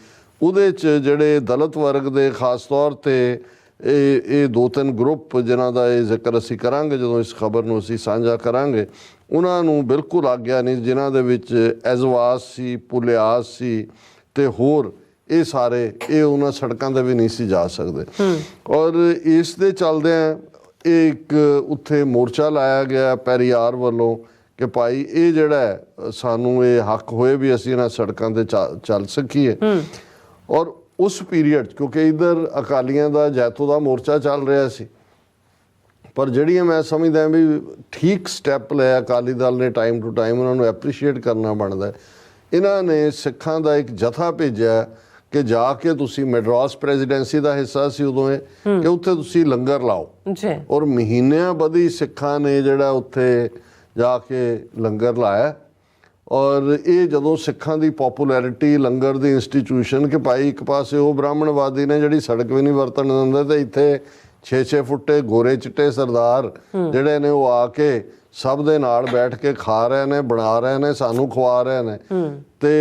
ਉਹਦੇ 'ਚ ਜਿਹੜੇ ਦਲਿਤ ਵਰਗ ਦੇ ਖਾਸ ਤੌਰ 'ਤੇ ਇਹ 2-3 ਗਰੁੱਪ ਜਿਨ੍ਹਾਂ ਦਾ ਇਹ ਜ਼ਿਕਰ ਅਸੀਂ ਕਰਾਂਗੇ ਜਦੋਂ ਇਸ ਖਬਰ ਨੂੰ ਅਸੀਂ ਸਾਂਝਾ ਕਰਾਂਗੇ, ਉਹਨਾਂ ਨੂੰ ਬਿਲਕੁਲ ਆਗਿਆ ਨਹੀਂ, ਜਿਨ੍ਹਾਂ ਦੇ ਵਿੱਚ ਐਜ਼ਵਾਸ ਸੀ, ਪੁਲਿਆਸ ਸੀ ਤੇ ਹੋਰ ਇਹ ਸਾਰੇ, ਇਹ ਉਹਨਾਂ ਸੜਕਾਂ 'ਤੇ ਵੀ ਨਹੀਂ ਸੀ ਜਾ ਸਕਦੇ। ਔਰ ਇਸ ਦੇ ਚੱਲਦਿਆਂ ਇਹ ਇੱਕ ਉੱਥੇ ਮੋਰਚਾ ਲਾਇਆ ਗਿਆ ਪੈਰੀਆਰ ਵੱਲੋਂ ਕਿ ਭਾਈ ਇਹ ਜਿਹੜਾ ਸਾਨੂੰ ਇਹ ਹੱਕ ਹੋਏ ਵੀ ਅਸੀਂ ਇਹਨਾਂ ਸੜਕਾਂ 'ਤੇ ਚੱਲ ਸਕੀਏ। ਔਰ ਉਸ ਪੀਰੀਅਡ ਕਿਉਂਕਿ ਇੱਧਰ ਅਕਾਲੀਆਂ ਦਾ ਜੈਤੋ ਦਾ ਮੋਰਚਾ ਚੱਲ ਰਿਹਾ ਸੀ, ਪਰ ਜਿਹੜੀਆਂ ਮੈਂ ਸਮਝਦਾ ਵੀ ਠੀਕ ਸਟੈਪ ਲਿਆ ਅਕਾਲੀ ਦਲ ਨੇ ਟਾਈਮ ਟੂ ਟਾਈਮ, ਉਹਨਾਂ ਨੂੰ ਐਪਰੀਸ਼ੀਏਟ ਕਰਨਾ ਬਣਦਾ। ਇਹਨਾਂ ਨੇ ਸਿੱਖਾਂ ਦਾ ਇੱਕ ਜਥਾ ਭੇਜਿਆ ਕਿ ਜਾ ਕੇ ਤੁਸੀਂ ਮੈਡਰਾਸ ਪ੍ਰੈਜ਼ੀਡੈਂਸੀ ਦਾ ਹਿੱਸਾ ਸੀ ਉਦੋਂ ਇਹ, ਕਿ ਉੱਥੇ ਤੁਸੀਂ ਲੰਗਰ ਲਾਓ। ਔਰ ਮਹੀਨਿਆਂ ਬੱਧੀ ਸਿੱਖਾਂ ਨੇ ਜਿਹੜਾ ਉੱਥੇ ਜਾ ਕੇ ਲੰਗਰ ਲਾਇਆ। ਔਰ ਇਹ ਜਦੋਂ ਸਿੱਖਾਂ ਦੀ ਪੋਪੂਲੈਰਿਟੀ, ਲੰਗਰ ਦੀ ਇੰਸਟੀਟਿਊਸ਼ਨ, ਕਿ ਭਾਈ ਇੱਕ ਪਾਸੇ ਉਹ ਬ੍ਰਾਹਮਣਵਾਦੀ ਨੇ ਜਿਹੜੀ ਸੜਕ ਵੀ ਨਹੀਂ ਵਰਤਣ ਦਿੰਦੇ, ਤੇ ਇੱਥੇ 6-6 ਫੁੱਟੇ ਗੋਰੇ ਚਿੱਟੇ ਸਰਦਾਰ ਜਿਹੜੇ ਨੇ ਉਹ ਆ ਕੇ ਸਭ ਦੇ ਨਾਲ ਬੈਠ ਕੇ ਖਾ ਰਹੇ ਨੇ, ਬਣਾ ਰਹੇ ਨੇ, ਸਾਨੂੰ ਖਵਾ ਰਹੇ ਨੇ। ਤੇ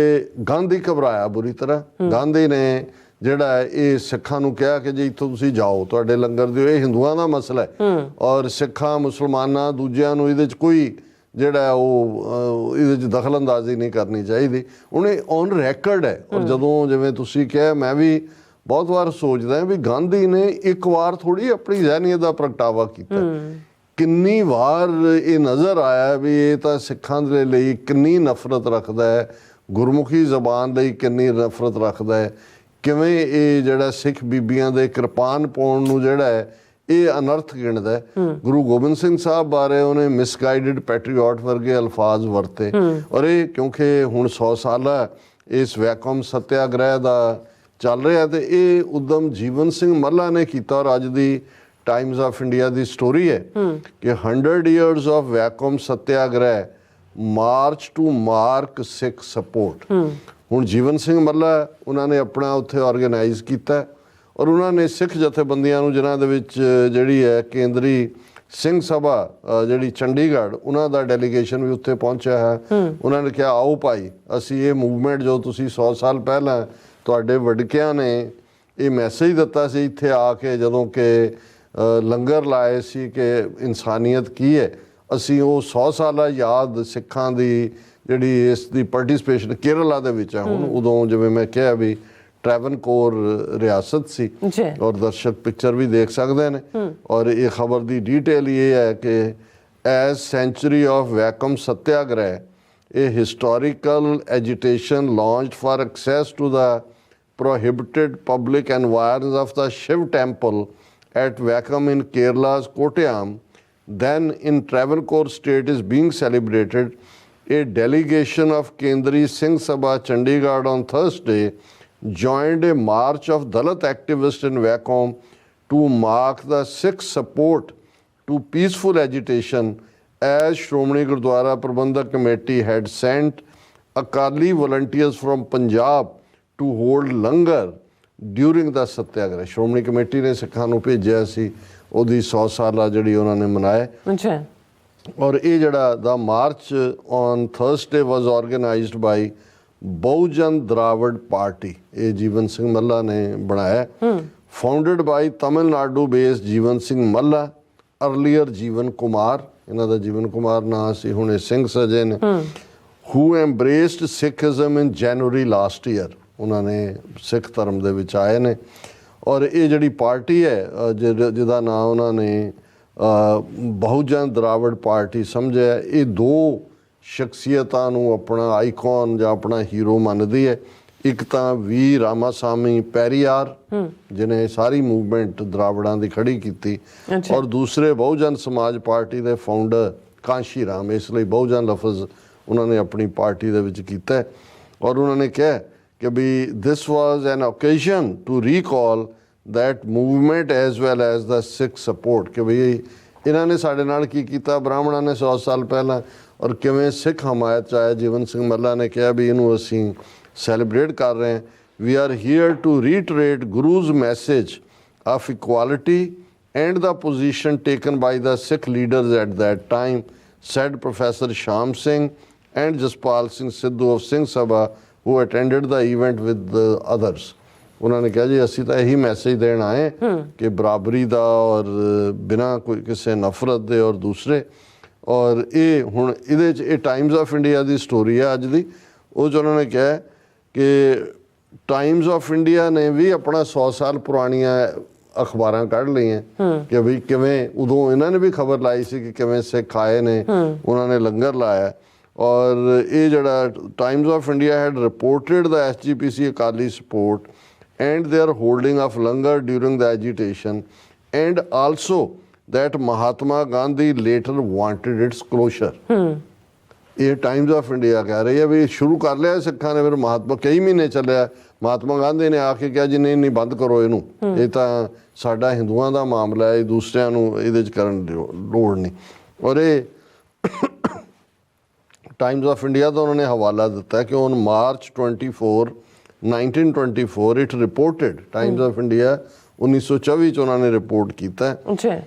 ਗਾਂਧੀ ਘਬਰਾਇਆ ਬੁਰੀ ਤਰ੍ਹਾਂ। ਗਾਂਧੀ ਨੇ ਜਿਹੜਾ ਇਹ ਸਿੱਖਾਂ ਨੂੰ ਕਿਹਾ ਕਿ ਜੀ ਇੱਥੋਂ ਤੁਸੀਂ ਜਾਓ, ਤੁਹਾਡੇ ਲੰਗਰ ਦਿਓ, ਇਹ ਹਿੰਦੂਆਂ ਦਾ ਮਸਲਾ ਹੈ ਔਰ ਸਿੱਖਾਂ, ਮੁਸਲਮਾਨਾਂ, ਦੂਜਿਆਂ ਨੂੰ ਇਹਦੇ 'ਚ ਕੋਈ ਜਿਹੜਾ ਉਹ ਇਹਦੇ 'ਚ ਦਖਲ ਅੰਦਾਜ਼ੀ ਨਹੀਂ ਕਰਨੀ ਚਾਹੀਦੀ। ਹੁਣ ਇਹ ਔਨ ਰੈਕਰਡ ਹੈ। ਔਰ ਜਦੋਂ ਜਿਵੇਂ ਤੁਸੀਂ ਕਿਹਾ, ਮੈਂ ਵੀ ਬਹੁਤ ਵਾਰ ਸੋਚਦਾ ਵੀ ਗਾਂਧੀ ਨੇ ਇੱਕ ਵਾਰ ਥੋੜ੍ਹੀ ਆਪਣੀ ਜ਼ਹਿਨੀਅਤ ਦਾ ਪ੍ਰਗਟਾਵਾ ਕੀਤਾ, ਕਿੰਨੀ ਵਾਰ ਇਹ ਨਜ਼ਰ ਆਇਆ ਵੀ ਇਹ ਤਾਂ ਸਿੱਖਾਂ ਦੇ ਲਈ ਕਿੰਨੀ ਨਫ਼ਰਤ ਰੱਖਦਾ ਹੈ, ਗੁਰਮੁਖੀ ਜ਼ਬਾਨ ਲਈ ਕਿੰਨੀ ਨਫ਼ਰਤ ਰੱਖਦਾ ਹੈ, ਕਿਵੇਂ ਇਹ ਜਿਹੜਾ ਸਿੱਖ ਬੀਬੀਆਂ ਦੇ ਕਿਰਪਾਨ ਪਾਉਣ ਨੂੰ ਜਿਹੜਾ ਹੈ ਇਹ ਅਨਰਥ ਗਿਣਦਾ। ਗੁਰੂ ਗੋਬਿੰਦ ਸਿੰਘ ਸਾਹਿਬ ਬਾਰੇ ਉਹਨੇ ਮਿਸਗਾਈਡਡ ਪੈਟਰੀਓਟ ਵਰਗੇ ਅਲਫਾਜ਼ ਵਰਤੇ। ਔਰ ਇਹ ਕਿਉਂਕਿ ਹੁਣ 100 ਸਾਲਾ ਇਸ ਵੈਕਮ ਸੱਤਿਆਗ੍ਰਹਿ ਦਾ ਚੱਲ ਰਿਹਾ, ਤੇ ਇਹ ਉਦਮ ਜੀਵਨ ਸਿੰਘ ਮੱਲਾ ਨੇ ਕੀਤਾ। ਔਰ ਅੱਜ ਦੀ ਟਾਈਮਜ਼ ਆਫ ਇੰਡੀਆ ਦੀ ਸਟੋਰੀ ਹੈ ਕਿ 100 years of Vaikom Satyagraha march to mark Sikh support. ਹੁਣ ਜੀਵਨ ਸਿੰਘ ਮੱਲਾ ਉਹਨਾਂ ਨੇ ਆਪਣਾ ਉੱਥੇ ਆਰਗੇਨਾਈਜ਼ ਕੀਤਾ, ਔਰ ਉਹਨਾਂ ਨੇ ਸਿੱਖ ਜਥੇਬੰਦੀਆਂ ਨੂੰ, ਜਿਨ੍ਹਾਂ ਦੇ ਵਿੱਚ ਜਿਹੜੀ ਹੈ ਕੇਂਦਰੀ ਸਿੰਘ ਸਭਾ ਜਿਹੜੀ ਚੰਡੀਗੜ੍ਹ, ਉਹਨਾਂ ਦਾ ਡੈਲੀਗੇਸ਼ਨ ਵੀ ਉੱਥੇ ਪਹੁੰਚਿਆ ਹੈ। ਉਹਨਾਂ ਨੇ ਕਿਹਾ ਆਓ ਭਾਈ, ਅਸੀਂ ਇਹ ਮੂਵਮੈਂਟ ਜੋ ਤੁਸੀਂ 100 ਸਾਲ ਪਹਿਲਾਂ ਤੁਹਾਡੇ ਵਡਕਿਆਂ ਨੇ ਇਹ ਮੈਸੇਜ ਦਿੱਤਾ ਸੀ ਇੱਥੇ ਆ ਕੇ, ਜਦੋਂ ਕਿ ਲੰਗਰ ਲਾਏ ਸੀ ਕਿ ਇਨਸਾਨੀਅਤ ਕੀ ਹੈ, ਅਸੀਂ ਉਹ 100 ਸਾਲਾ ਯਾਦ ਸਿੱਖਾਂ ਦੀ ਜਿਹੜੀ ਇਸ ਦੀ ਪਾਰਟਿਸਪੇਸ਼ਨ ਕੇਰਲਾ ਦੇ ਵਿੱਚ ਹੈ। ਹੁਣ ਉਦੋਂ ਜਿਵੇਂ ਮੈਂ ਕਿਹਾ ਵੀ ਟ੍ਰੈਵਨਕੋਰ ਰਿਆਸਤ ਸੀ, ਔਰ ਦਰਸ਼ਕ ਪਿਕਚਰ ਵੀ ਦੇਖ ਸਕਦੇ ਨੇ। ਔਰ ਇਹ ਖਬਰ ਦੀ ਡਿਟੇਲ ਇਹ ਹੈ ਕਿ as century of Vaikom Satyagraha, a historical agitation launched for access to the prohibited public environs of the Shiv temple at Vakam in Kerala's Kottayam, then in Travancore state, is being celebrated. A delegation of Kendri Singh Sabha Chandigarh on Thursday joined a march of Dalit activists in Vakam to mark the Sikh support to peaceful agitation, as Shromani Gurdwara Prabandhak Committee had sent Akali volunteers from Punjab to hold langar during the satyagraha. Shiromani committee ਨੇ ਸਿੱਖਾਂ ਨੂੰ ਭੇਜਿਆ ਸੀ, ਉਹਦੀ 100 ਸਾਲਾ ਜਿਹੜੀ ਉਹਨਾਂ ਨੇ ਮਨਾਏ। ਅੱਛਾ। ਔਰ ਇਹ ਜਿਹੜਾ ਦਾ march on Thursday was organized by Bahujan Dravida party, ਇਹ ਜੀਵਨ ਸਿੰਘ ਮੱਲਾ ਨੇ ਬਣਾਇਆ। Founded by Tamil Nadu based Jeevan Singh Malla, earlier Jeevan Kumar, ਇਹਨਾਂ ਦਾ ਜੀਵਨ ਕੁਮਾਰ ਨਾਂ ਸੀ, ਹੁਣ ਇਹ ਸਿੰਘ ਸਜੇ ਨੇ, who embraced Sikhism in January last year। ਉਹਨਾਂ ਨੇ ਸਿੱਖ ਧਰਮ ਦੇ ਵਿੱਚ ਆਏ ਨੇ। ਔਰ ਇਹ ਜਿਹੜੀ ਪਾਰਟੀ ਹੈ ਜਿਹਦਾ ਨਾਂ ਉਹਨਾਂ ਨੇ ਬਹੁਜਨ ਦਰਾਵੜ ਪਾਰਟੀ ਸਮਝਿਆ, ਇਹ ਦੋ ਸ਼ਖਸੀਅਤਾਂ ਨੂੰ ਆਪਣਾ ਆਈਕਨ ਜਾਂ ਆਪਣਾ ਹੀਰੋ ਮੰਨਦੀ ਹੈ। ਇੱਕ ਤਾਂ ਵੀ ਰਾਮਾਸਾਮੀ ਪੈਰੀਆਰ, ਜਿਹਨੇ ਸਾਰੀ ਮੂਵਮੈਂਟ ਦਰਾਵੜਾਂ ਦੀ ਖੜੀ ਕੀਤੀ, ਔਰ ਦੂਸਰੇ ਬਹੁਜਨ ਸਮਾਜ ਪਾਰਟੀ ਦੇ ਫਾਊਂਡਰ ਕਾਂਸ਼ੀ ਰਾਮ। ਇਸ ਲਈ ਬਹੁਜਨ ਲਫ਼ਜ਼ ਉਹਨਾਂ ਨੇ ਆਪਣੀ ਪਾਰਟੀ ਦੇ ਵਿੱਚ ਕੀਤਾ। ਔਰ ਉਹਨਾਂ ਨੇ ਕਿਹਾ ਕਿ ਵੀ this was an occasion to recall that movement as well as the Sikh support, ਕਿ ਵੀ ਇਹਨਾਂ ਨੇ ਸਾਡੇ ਨਾਲ ਕੀ ਕੀਤਾ ਬ੍ਰਾਹਮਣਾਂ ਨੇ 100 ਸਾਲ ਪਹਿਲਾਂ, ਔਰ ਕਿਵੇਂ ਸਿੱਖ ਹਮਾਇਤ 'ਚ ਆਇਆ। ਜੀਵਨ ਸਿੰਘ ਮੱਲਾ ਨੇ ਕਿਹਾ ਵੀ ਇਹਨੂੰ ਅਸੀਂ ਸੈਲੀਬ੍ਰੇਟ ਕਰ ਰਹੇ ਹਾਂ। We are here to reiterate Guru's message of equality and the position taken by the Sikh leaders at that time, said professor Sham Singh and Jaspal Singh Sidhu of Singh Sabha who attended the event with the others। ਉਹਨਾਂ ਨੇ ਕਿਹਾ ਜੀ ਅਸੀਂ ਤਾਂ ਇਹੀ ਮੈਸੇਜ ਦੇਣ ਆਏ ਕਿ ਬਰਾਬਰੀ ਦਾ ਔਰ ਬਿਨਾਂ ਕੋਈ ਕਿਸੇ ਨਫ਼ਰਤ ਦੇ, ਔਰ ਦੂਸਰੇ। ਔਰ ਇਹ ਹੁਣ ਇਹਦੇ 'ਚ ਇਹ ਟਾਈਮਜ਼ ਆਫ ਇੰਡੀਆ ਦੀ ਸਟੋਰੀ ਹੈ ਅੱਜ ਦੀ। ਉਹ 'ਚ ਉਹਨਾਂ ਨੇ ਕਿਹਾ ਕਿ ਟਾਈਮਜ਼ ਆਫ ਇੰਡੀਆ ਨੇ ਵੀ ਆਪਣਾ 100 ਸਾਲ ਪੁਰਾਣੀਆਂ ਅਖਬਾਰਾਂ ਕੱਢ ਲਈਆਂ ਕਿ ਵੀ ਕਿਵੇਂ ਉਦੋਂ ਇਹਨਾਂ ਨੇ ਵੀ ਖਬਰ ਲਾਈ ਸੀ ਕਿ ਕਿਵੇਂ ਸਿੱਖ ਆਏ ਨੇ, ਉਹਨਾਂ ਨੇ ਲੰਗਰ ਲਾਇਆ। ਔਰ ਇਹ ਜਿਹੜਾ Times of India head reported the SGPC Akali support and their holding of langar during the agitation, and also that Mahatma Gandhi later wanted its closure। ਇਹ ਟਾਈਮਜ਼ ਆਫ ਇੰਡੀਆ ਕਹਿ ਰਹੀ ਹੈ ਵੀ ਸ਼ੁਰੂ ਕਰ ਲਿਆ ਸਿੱਖਾਂ ਨੇ, ਫਿਰ ਮਹਾਤਮਾ ਕਈ ਮਹੀਨੇ ਚੱਲਿਆ, ਮਹਾਤਮਾ ਗਾਂਧੀ ਨੇ ਆ ਕੇ ਕਿਹਾ ਜੀ ਨਹੀਂ ਬੰਦ ਕਰੋ ਇਹਨੂੰ, ਇਹ ਤਾਂ ਸਾਡਾ ਹਿੰਦੂਆਂ ਦਾ ਮਾਮਲਾ ਹੈ, ਦੂਸਰਿਆਂ ਨੂੰ ਇਹਦੇ 'ਚ ਕਰਨ ਦੀ ਲੋੜ ਨਹੀਂ। ਔਰ ਇਹ ਟਾਈਮਜ਼ ਆਫ ਇੰਡੀਆ ਦਾ ਉਹਨਾਂ ਨੇ ਹਵਾਲਾ ਦਿੱਤਾ ਕਿ on March 24 1924 it reported, Times of India 1924 ਚ ਉਹਨਾਂ ਨੇ ਰਿਪੋਰਟ ਕੀਤਾ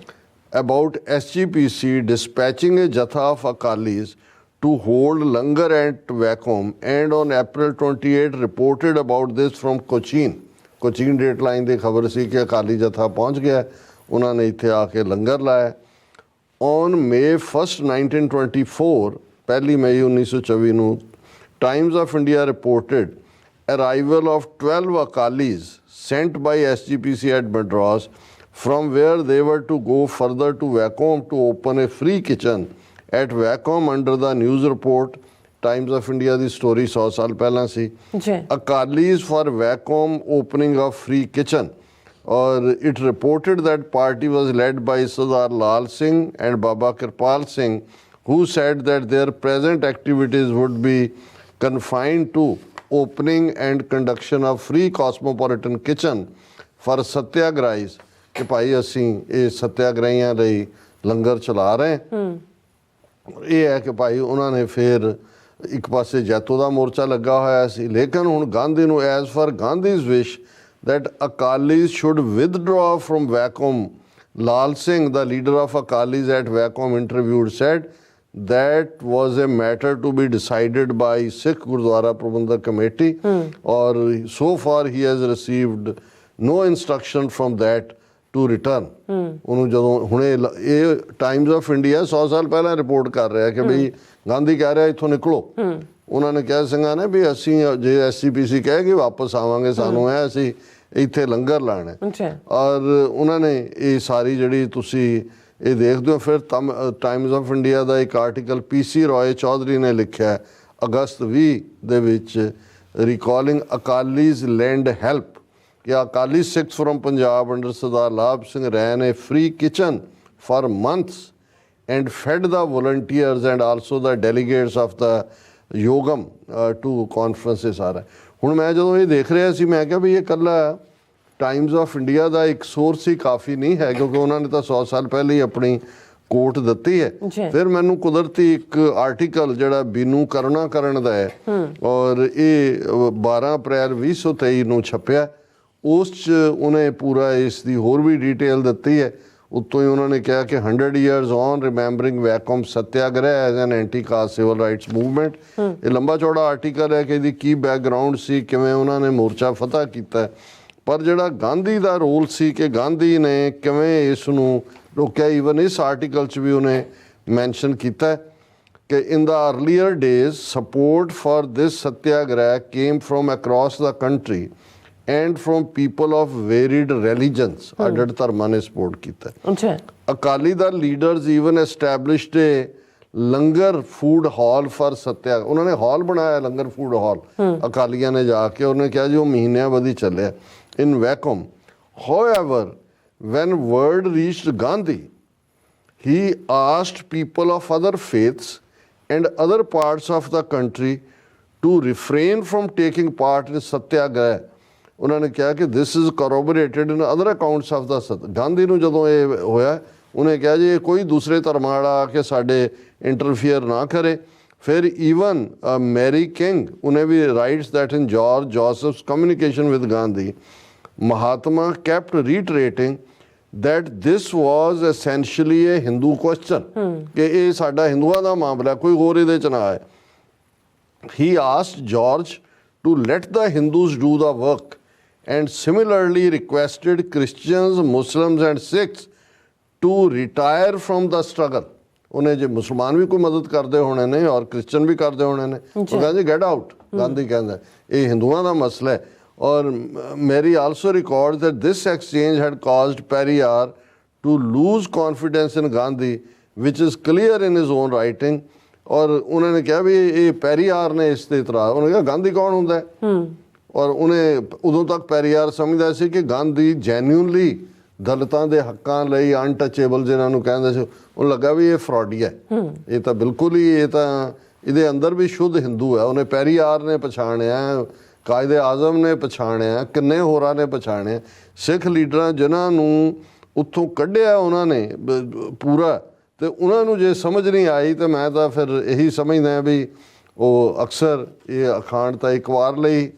about SGPC dispatching a jatha of Akalis to hold langar at Vakam, and on April 28 reported about this from Cochin। Cochin dateline ਦੀ ਖਬਰ ਸੀ ਕਿ ਅਕਾਲੀ ਜਥਾ ਪਹੁੰਚ ਗਿਆ, ਉਹਨਾਂ ਨੇ ਇੱਥੇ ਆ ਕੇ ਲੰਗਰ ਲਾਇਆ। on May 1st 1924 1 ਮਈ 1924 ਨੂੰ Times of India reported arrival of 12 Akalis sent by SGPC at Madras, from where they were to go further to Vakam to open a free kitchen at Vakam under the news report। Times of India the story 100 ਸਾਲ ਪਹਿਲਾਂ ਸੀ। Akalis for Vakam opening of free kitchen, or it reported that party was led by Sardar Lal Singh and Baba Kirpal Singh, who said that their present activities would be confined to opening and conduction of free cosmopolitan kitchen for satyagrahis, ਕਿ ਭਾਈ ਅਸੀਂ ਇਹ ਸੱਤਿਆਗ੍ਰਹੀਆਂ ਲਈ ਲੰਗਰ ਚਲਾ ਰਹੇ। ਇਹ ਹੈ ਕਿ ਭਾਈ ਉਹਨਾਂ ਨੇ ਫਿਰ ਇੱਕ ਪਾਸੇ ਜੈਤੋ ਦਾ ਮੋਰਚਾ ਲੱਗਾ ਹੋਇਆ ਸੀ, ਲੇਕਿਨ ਹੁਣ ਗਾਂਧੀ ਨੂੰ as far Gandhi's wish that Akalis should withdraw from Vakam, Lal Singh, the leader of Akalis at Vakam, interviewed, said that was a matter to be decided by Sikh Gurdwara Prabandhak Committee, or so far he has received no instruction from that to return। ਉਹਨੂੰ ਜਦੋਂ ਹੁਣੇ ਇਹ Times of India 100 ਸਾਲ ਪਹਿਲਾਂ report ਕਰ ਰਿਹਾ ਕਿ ਬਈ ਗਾਂਧੀ ਕਹਿ ਰਿਹਾ ਇੱਥੋਂ ਨਿਕਲੋ। ਉਹਨਾਂ ਨੇ ਕਿਹਾ ਸਿੰਘਾਂ ਨੇ ਵੀ ਅਸੀਂ ਜੇ SGPC ਕਹੇਗੀ ਵਾਪਸ ਆਵਾਂਗੇ, ਸਾਨੂੰ ਹੈ ਅਸੀਂ ਇੱਥੇ ਲੰਗਰ ਲਾਣਾ। ਔਰ ਉਹਨਾਂ ਨੇ ਇਹ ਸਾਰੀ ਜਿਹੜੀ ਤੁਸੀਂ ਇਹ ਦੇਖਦੇ ਹੋ, ਫਿਰ ਟਾਈਮਜ਼ ਆਫ ਇੰਡੀਆ ਦਾ ਇੱਕ ਆਰਟੀਕਲ PC ਰॉय ਚੌਧਰੀ ਨੇ ਲਿਖਿਆ ਅਗਸਤ 20 ਦੇ ਵਿੱਚ, recalling Akali's lend help. कि Akali Sikhs from Punjab under Sardar Labh Singh ran a free kitchen for months and fed the volunteers and also the delegates of the yogam to conferences ਆ ਰਿਹਾ। ਹੁਣ ਮੈਂ ਜਦੋਂ ਇਹ ਦੇਖ ਰਿਹਾ ਸੀ ਮੈਂ ਕਿਹਾ ਵੀ ਇਹ ਇਕੱਲਾ ਟਾਈਮਜ਼ ਆਫ ਇੰਡੀਆ ਦਾ ਇੱਕ ਸੋਰਸ ਹੀ ਕਾਫੀ ਨਹੀਂ ਹੈ, ਕਿਉਂਕਿ ਉਹਨਾਂ ਨੇ ਤਾਂ 100 ਸਾਲ ਪਹਿਲੇ ਹੀ ਆਪਣੀ ਕੋਟ ਦਿੱਤੀ ਹੈ। ਫਿਰ ਮੈਨੂੰ ਕੁਦਰਤੀ ਇੱਕ ਆਰਟੀਕਲ ਜਿਹੜਾ ਬੀਨੂ ਕਰੁਣਾਕਰਨ ਦਾ ਹੈ ਔਰ ਇਹ 12 ਅਪ੍ਰੈਲ 2023 ਨੂੰ ਛਪਿਆ, ਉਸ 'ਚ ਉਹਨੇ ਪੂਰਾ ਇਸ ਦੀ ਹੋਰ ਵੀ ਡਿਟੇਲ ਦਿੱਤੀ ਹੈ। ਉੱਤੋਂ ਹੀ ਉਹਨਾਂ ਨੇ ਕਿਹਾ ਕਿ 100 years on remembering Vaikom Satyagraha as an anti caste civil rights movement. ਇਹ ਲੰਬਾ ਚੌੜਾ ਆਰਟੀਕਲ ਹੈ ਕਿ ਇਹਦੀ ਕੀ ਬੈਕਗਰਾਊਂਡ ਸੀ, ਕਿਵੇਂ ਉਹਨਾਂ ਨੇ ਮੋਰਚਾ ਫਤਹ ਕੀਤਾ। ਪਰ ਜਿਹੜਾ ਗਾਂਧੀ ਦਾ ਰੋਲ ਸੀ ਕਿ ਗਾਂਧੀ ਨੇ ਕਿਵੇਂ ਇਸ ਨੂੰ ਰੋਕਿਆ, ਈਵਨ ਇਸ ਆਰਟੀਕਲ 'ਚ ਵੀ ਉਹਨੇ ਮੈਂਸ਼ਨ ਕੀਤਾ ਕਿ in the earlier days support for this satyagraha came from across the country and from people of varied religions. ਅੱਡ ਧਰਮਾਂ ਨੇ ਸਪੋਰਟ ਕੀਤਾ। Akali Dal leaders even established a langar food hall for satyagraha. ਉਹਨਾਂ ਨੇ ਹਾਲ ਬਣਾਇਆ ਲੰਗਰ ਫੂਡ ਹਾਲ ਅਕਾਲੀਆਂ ਨੇ ਜਾ ਕੇ, ਉਹਨੇ ਕਿਹਾ ਜੀ ਉਹ ਮਹੀਨਿਆਂ ਵਧੀ ਚੱਲਿਆ in Vacuum. However, when word reached Gandhi, he asked people of other faiths and other parts of the country to refrain from taking part in Satyagraha. ਉਹਨਾਂ ਨੇ ਕਿਹਾ ਕਿ this is corroborated in other accounts of the Gandhi ਨੂੰ ਜਦੋਂ ਇਹ ਹੋਇਆ ਉਹਨੇ ਕਿਹਾ ਜੀ ਕੋਈ ਦੂਸਰੇ ਧਰਮਾਂ ਵਾਲਾ ਆ ਕੇ ਸਾਡੇ ਇੰਟਰਫੀਅਰ ਨਾ ਕਰੇ। ਫਿਰ ਈਵਨ ਮੈਰੀ ਕਿੰਗ ਉਹਨੇ ਵੀ writes that in George Joseph's communication with Gandhi Mahatma kept reiterating that this was essentially a Hindu question, ਕਿ ਇਹ ਸਾਡਾ ਹਿੰਦੂਆਂ ਦਾ ਮਾਮਲਾ, ਕੋਈ ਹੋਰ ਇਹਦੇ 'ਚ ਨਾ ਆਏ। He asked George to let the Hindus do the work and similarly requested Christians, Muslims and Sikhs to retire from the struggle. ਉਹਨੇ ਜੇ ਮੁਸਲਮਾਨ ਵੀ ਕੋਈ ਮਦਦ ਕਰਦੇ ਹੋਣੇ ਨੇ ਔਰ ਕ੍ਰਿਸਚਨ ਵੀ ਕਰਦੇ ਹੋਣੇ ਨੇ, ਉਹ ਕਹਿੰਦੇ ਗੈਟ ਆਊਟ। ਗਾਂਧੀ ਕਹਿੰਦਾ ਇਹ ਹਿੰਦੂਆਂ ਦਾ ਮਸਲਾ ਹੈ। Or Mary also records that this exchange had caused Periyar to lose confidence in Gandhi, which is clear in his own writing. और उन्होंने कहा भी ये पेरियार ने इस ते इतराज़, उन्होंने कहा गांधी कौन होंदा है? और उन्हें उदों तक पेरियार समझदा सी कि गांधी जेन्यूनली दलितां दे हक्कां लई अनटचेबल जिन्हां नूं कहंदे सी, उन्हें लगा भी ये फ्रॉडी है, ये तो बिल्कुल ही ये तो ਇਹਦੇ ਅੰਦਰ ਵੀ ਸ਼ੁੱਧ ਹਿੰਦੂ ਹੈ। ਉਹਨੇ ਪੈਰੀਆਰ ਨੇ ਪਛਾਣਿਆ, ਕਾਇਦੇ ਆਜ਼ਮ ਨੇ ਪਛਾਣਿਆ, ਕਿੰਨੇ ਹੋਰਾਂ ਨੇ ਪਛਾਣਿਆ। ਸਿੱਖ ਲੀਡਰਾਂ ਜਿਨ੍ਹਾਂ ਨੂੰ ਉੱਥੋਂ ਕੱਢਿਆ ਉਹਨਾਂ ਨੇ ਪੂਰਾ, ਤੇ ਉਹਨਾਂ ਨੂੰ ਜੇ ਸਮਝ ਨਹੀਂ ਆਈ ਤਾਂ ਮੈਂ ਤਾਂ ਫਿਰ ਇਹੀ ਸਮਝਦਾ ਵੀ ਉਹ ਅਕਸਰ ਇਹ ਅਖਾਣ ਤਾਂ ਇੱਕ ਵਾਰ ਲਈ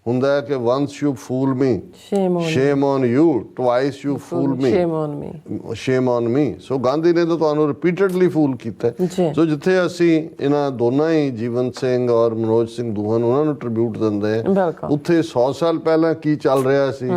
ਹੁੰਦਾ ਹੈ ਕਿ once you fool me shame on you, twice you fool me shame on me। ਸੋ ਗਾਂਧੀ ਨੇ ਤਾਂ ਤੁਹਾਨੂੰ ਰਿਪੀਟਡਲੀ ਫੂਲ ਕੀਤਾ। ਸੋ ਜਿੱਥੇ ਅਸੀਂ ਇਹਨਾਂ ਦੋਨਾਂ ਹੀ ਜੀਵਨ ਸਿੰਘ ਔਰ ਮਨੋਜ ਸਿੰਘ ਦੂਹਨ ਉਹਨਾਂ ਨੂੰ ਟ੍ਰਿਬਿਊਟ ਦਿੰਦੇ ਆ, ਉੱਥੇ 100 ਸਾਲ ਪਹਿਲਾਂ ਕੀ ਚੱਲ ਰਿਹਾ ਸੀ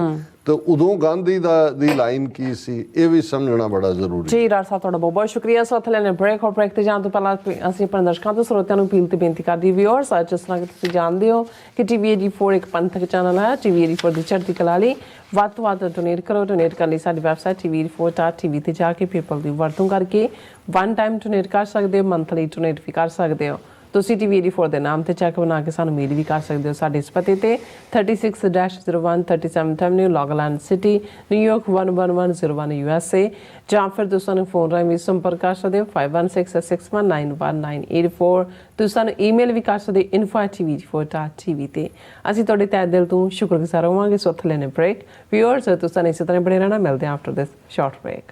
ਤੇ ਉਦੋਂ ਗਾਂਧੀ ਦੀ ਲਾਈਨ ਕੀ ਸੀ, ਇਹ ਵੀ ਸਮਝਣਾ ਬੜਾ ਜ਼ਰੂਰੀ ਜੀ। ਰਾਜ ਸਾਹਿਬ ਤੁਹਾਡਾ ਬਹੁਤ ਬਹੁਤ ਸ਼ੁਕਰੀਆ। ਸੋ ਇੱਥੇ ਲੈਣੇ ਬ੍ਰੇਕ, ਔਰ ਬ੍ਰੇਕ ਤੇ ਜਾਣ ਤੋਂ ਪਹਿਲਾਂ ਅਸੀਂ ਆਪਣੇ ਦਰਸ਼ਕਾਂ ਤੇ ਸਰੋਤਿਆਂ ਨੂੰ ਅਪੀਲ ਤੇ ਬੇਨਤੀ ਕਰਦੀ ਵਿਊਅਰਸ, ਜਿਸ ਤਰ੍ਹਾਂ ਕਿ ਤੁਸੀਂ ਜਾਣਦੇ ਹੋ ਕਿ TV 84 ਇੱਕ ਪੰਥਕ ਚੈਨਲ ਹੈ। TV 84 ਦੀ ਚੜ੍ਹਦੀ ਕਲਾ ਲਈ ਵੱਧ ਤੋਂ ਵੱਧ ਡੋਨੇਟ ਕਰੋ। ਡੋਨੇਟ ਕਰਨ ਲਈ ਸਾਡੀ ਵੈਬਸਾਈਟ tv84.tv ਤੇ ਜਾ ਕੇ ਪੇਪਲ ਦੀ ਵਰਤੋਂ ਕਰਕੇ 1 ਟਾਈਮ ਡੋਨੇਟ ਕਰ ਸਕਦੇ ਹੋ, ਮੰਥਲੀ ਡੋਨੇਟ ਵੀ ਕਰ ਸਕਦੇ ਹੋ। ਤੁਸੀਂ TV 84 ਦੇ ਨਾਮ ਤੇ ਚੈੱਕ ਬਣਾ ਕੇ ਸਾਨੂੰ ਮੇਲ ਵੀ ਕਰ ਸਕਦੇ ਹੋ ਸਾਡੇ ਇਸ ਪਤੇ ਤੇ 36-01 37th Avenue, Long Island City, New York 11101 USA, ਜਾਂ ਫਿਰ ਤੁਸੀਂ ਸਾਨੂੰ ਫੋਨ ਰਾਹੀਂ ਵੀ ਸੰਪਰਕ ਕਰ ਸਕਦੇ ਹੋ 5166619184। ਤੁਸੀਂ ਸਾਨੂੰ ਈਮੇਲ ਵੀ ਕਰ ਸਕਦੇ info@tv84.tv ਤੇ। ਅਸੀਂ ਤੁਹਾਡੇ ਤਹਿ ਦਿਲ ਤੋਂ ਸ਼ੁਕਰਗੁਜ਼ਾਰ ਹੋਵਾਂਗੇ। ਸੋ ਉੱਥੇ ਲੈਣੇ ਬ੍ਰੇਕ ਵਿਊਅਰਸ, ਤੁਸੀਂ ਇਸੇ ਤਰ੍ਹਾਂ ਬਣੇ ਰਹਿਣਾ। ਮਿਲਦੇ ਹਾਂ ਆਫਟਰ ਦਿਸ ਸ਼ਾਰਟ ਬ੍ਰੇਕ।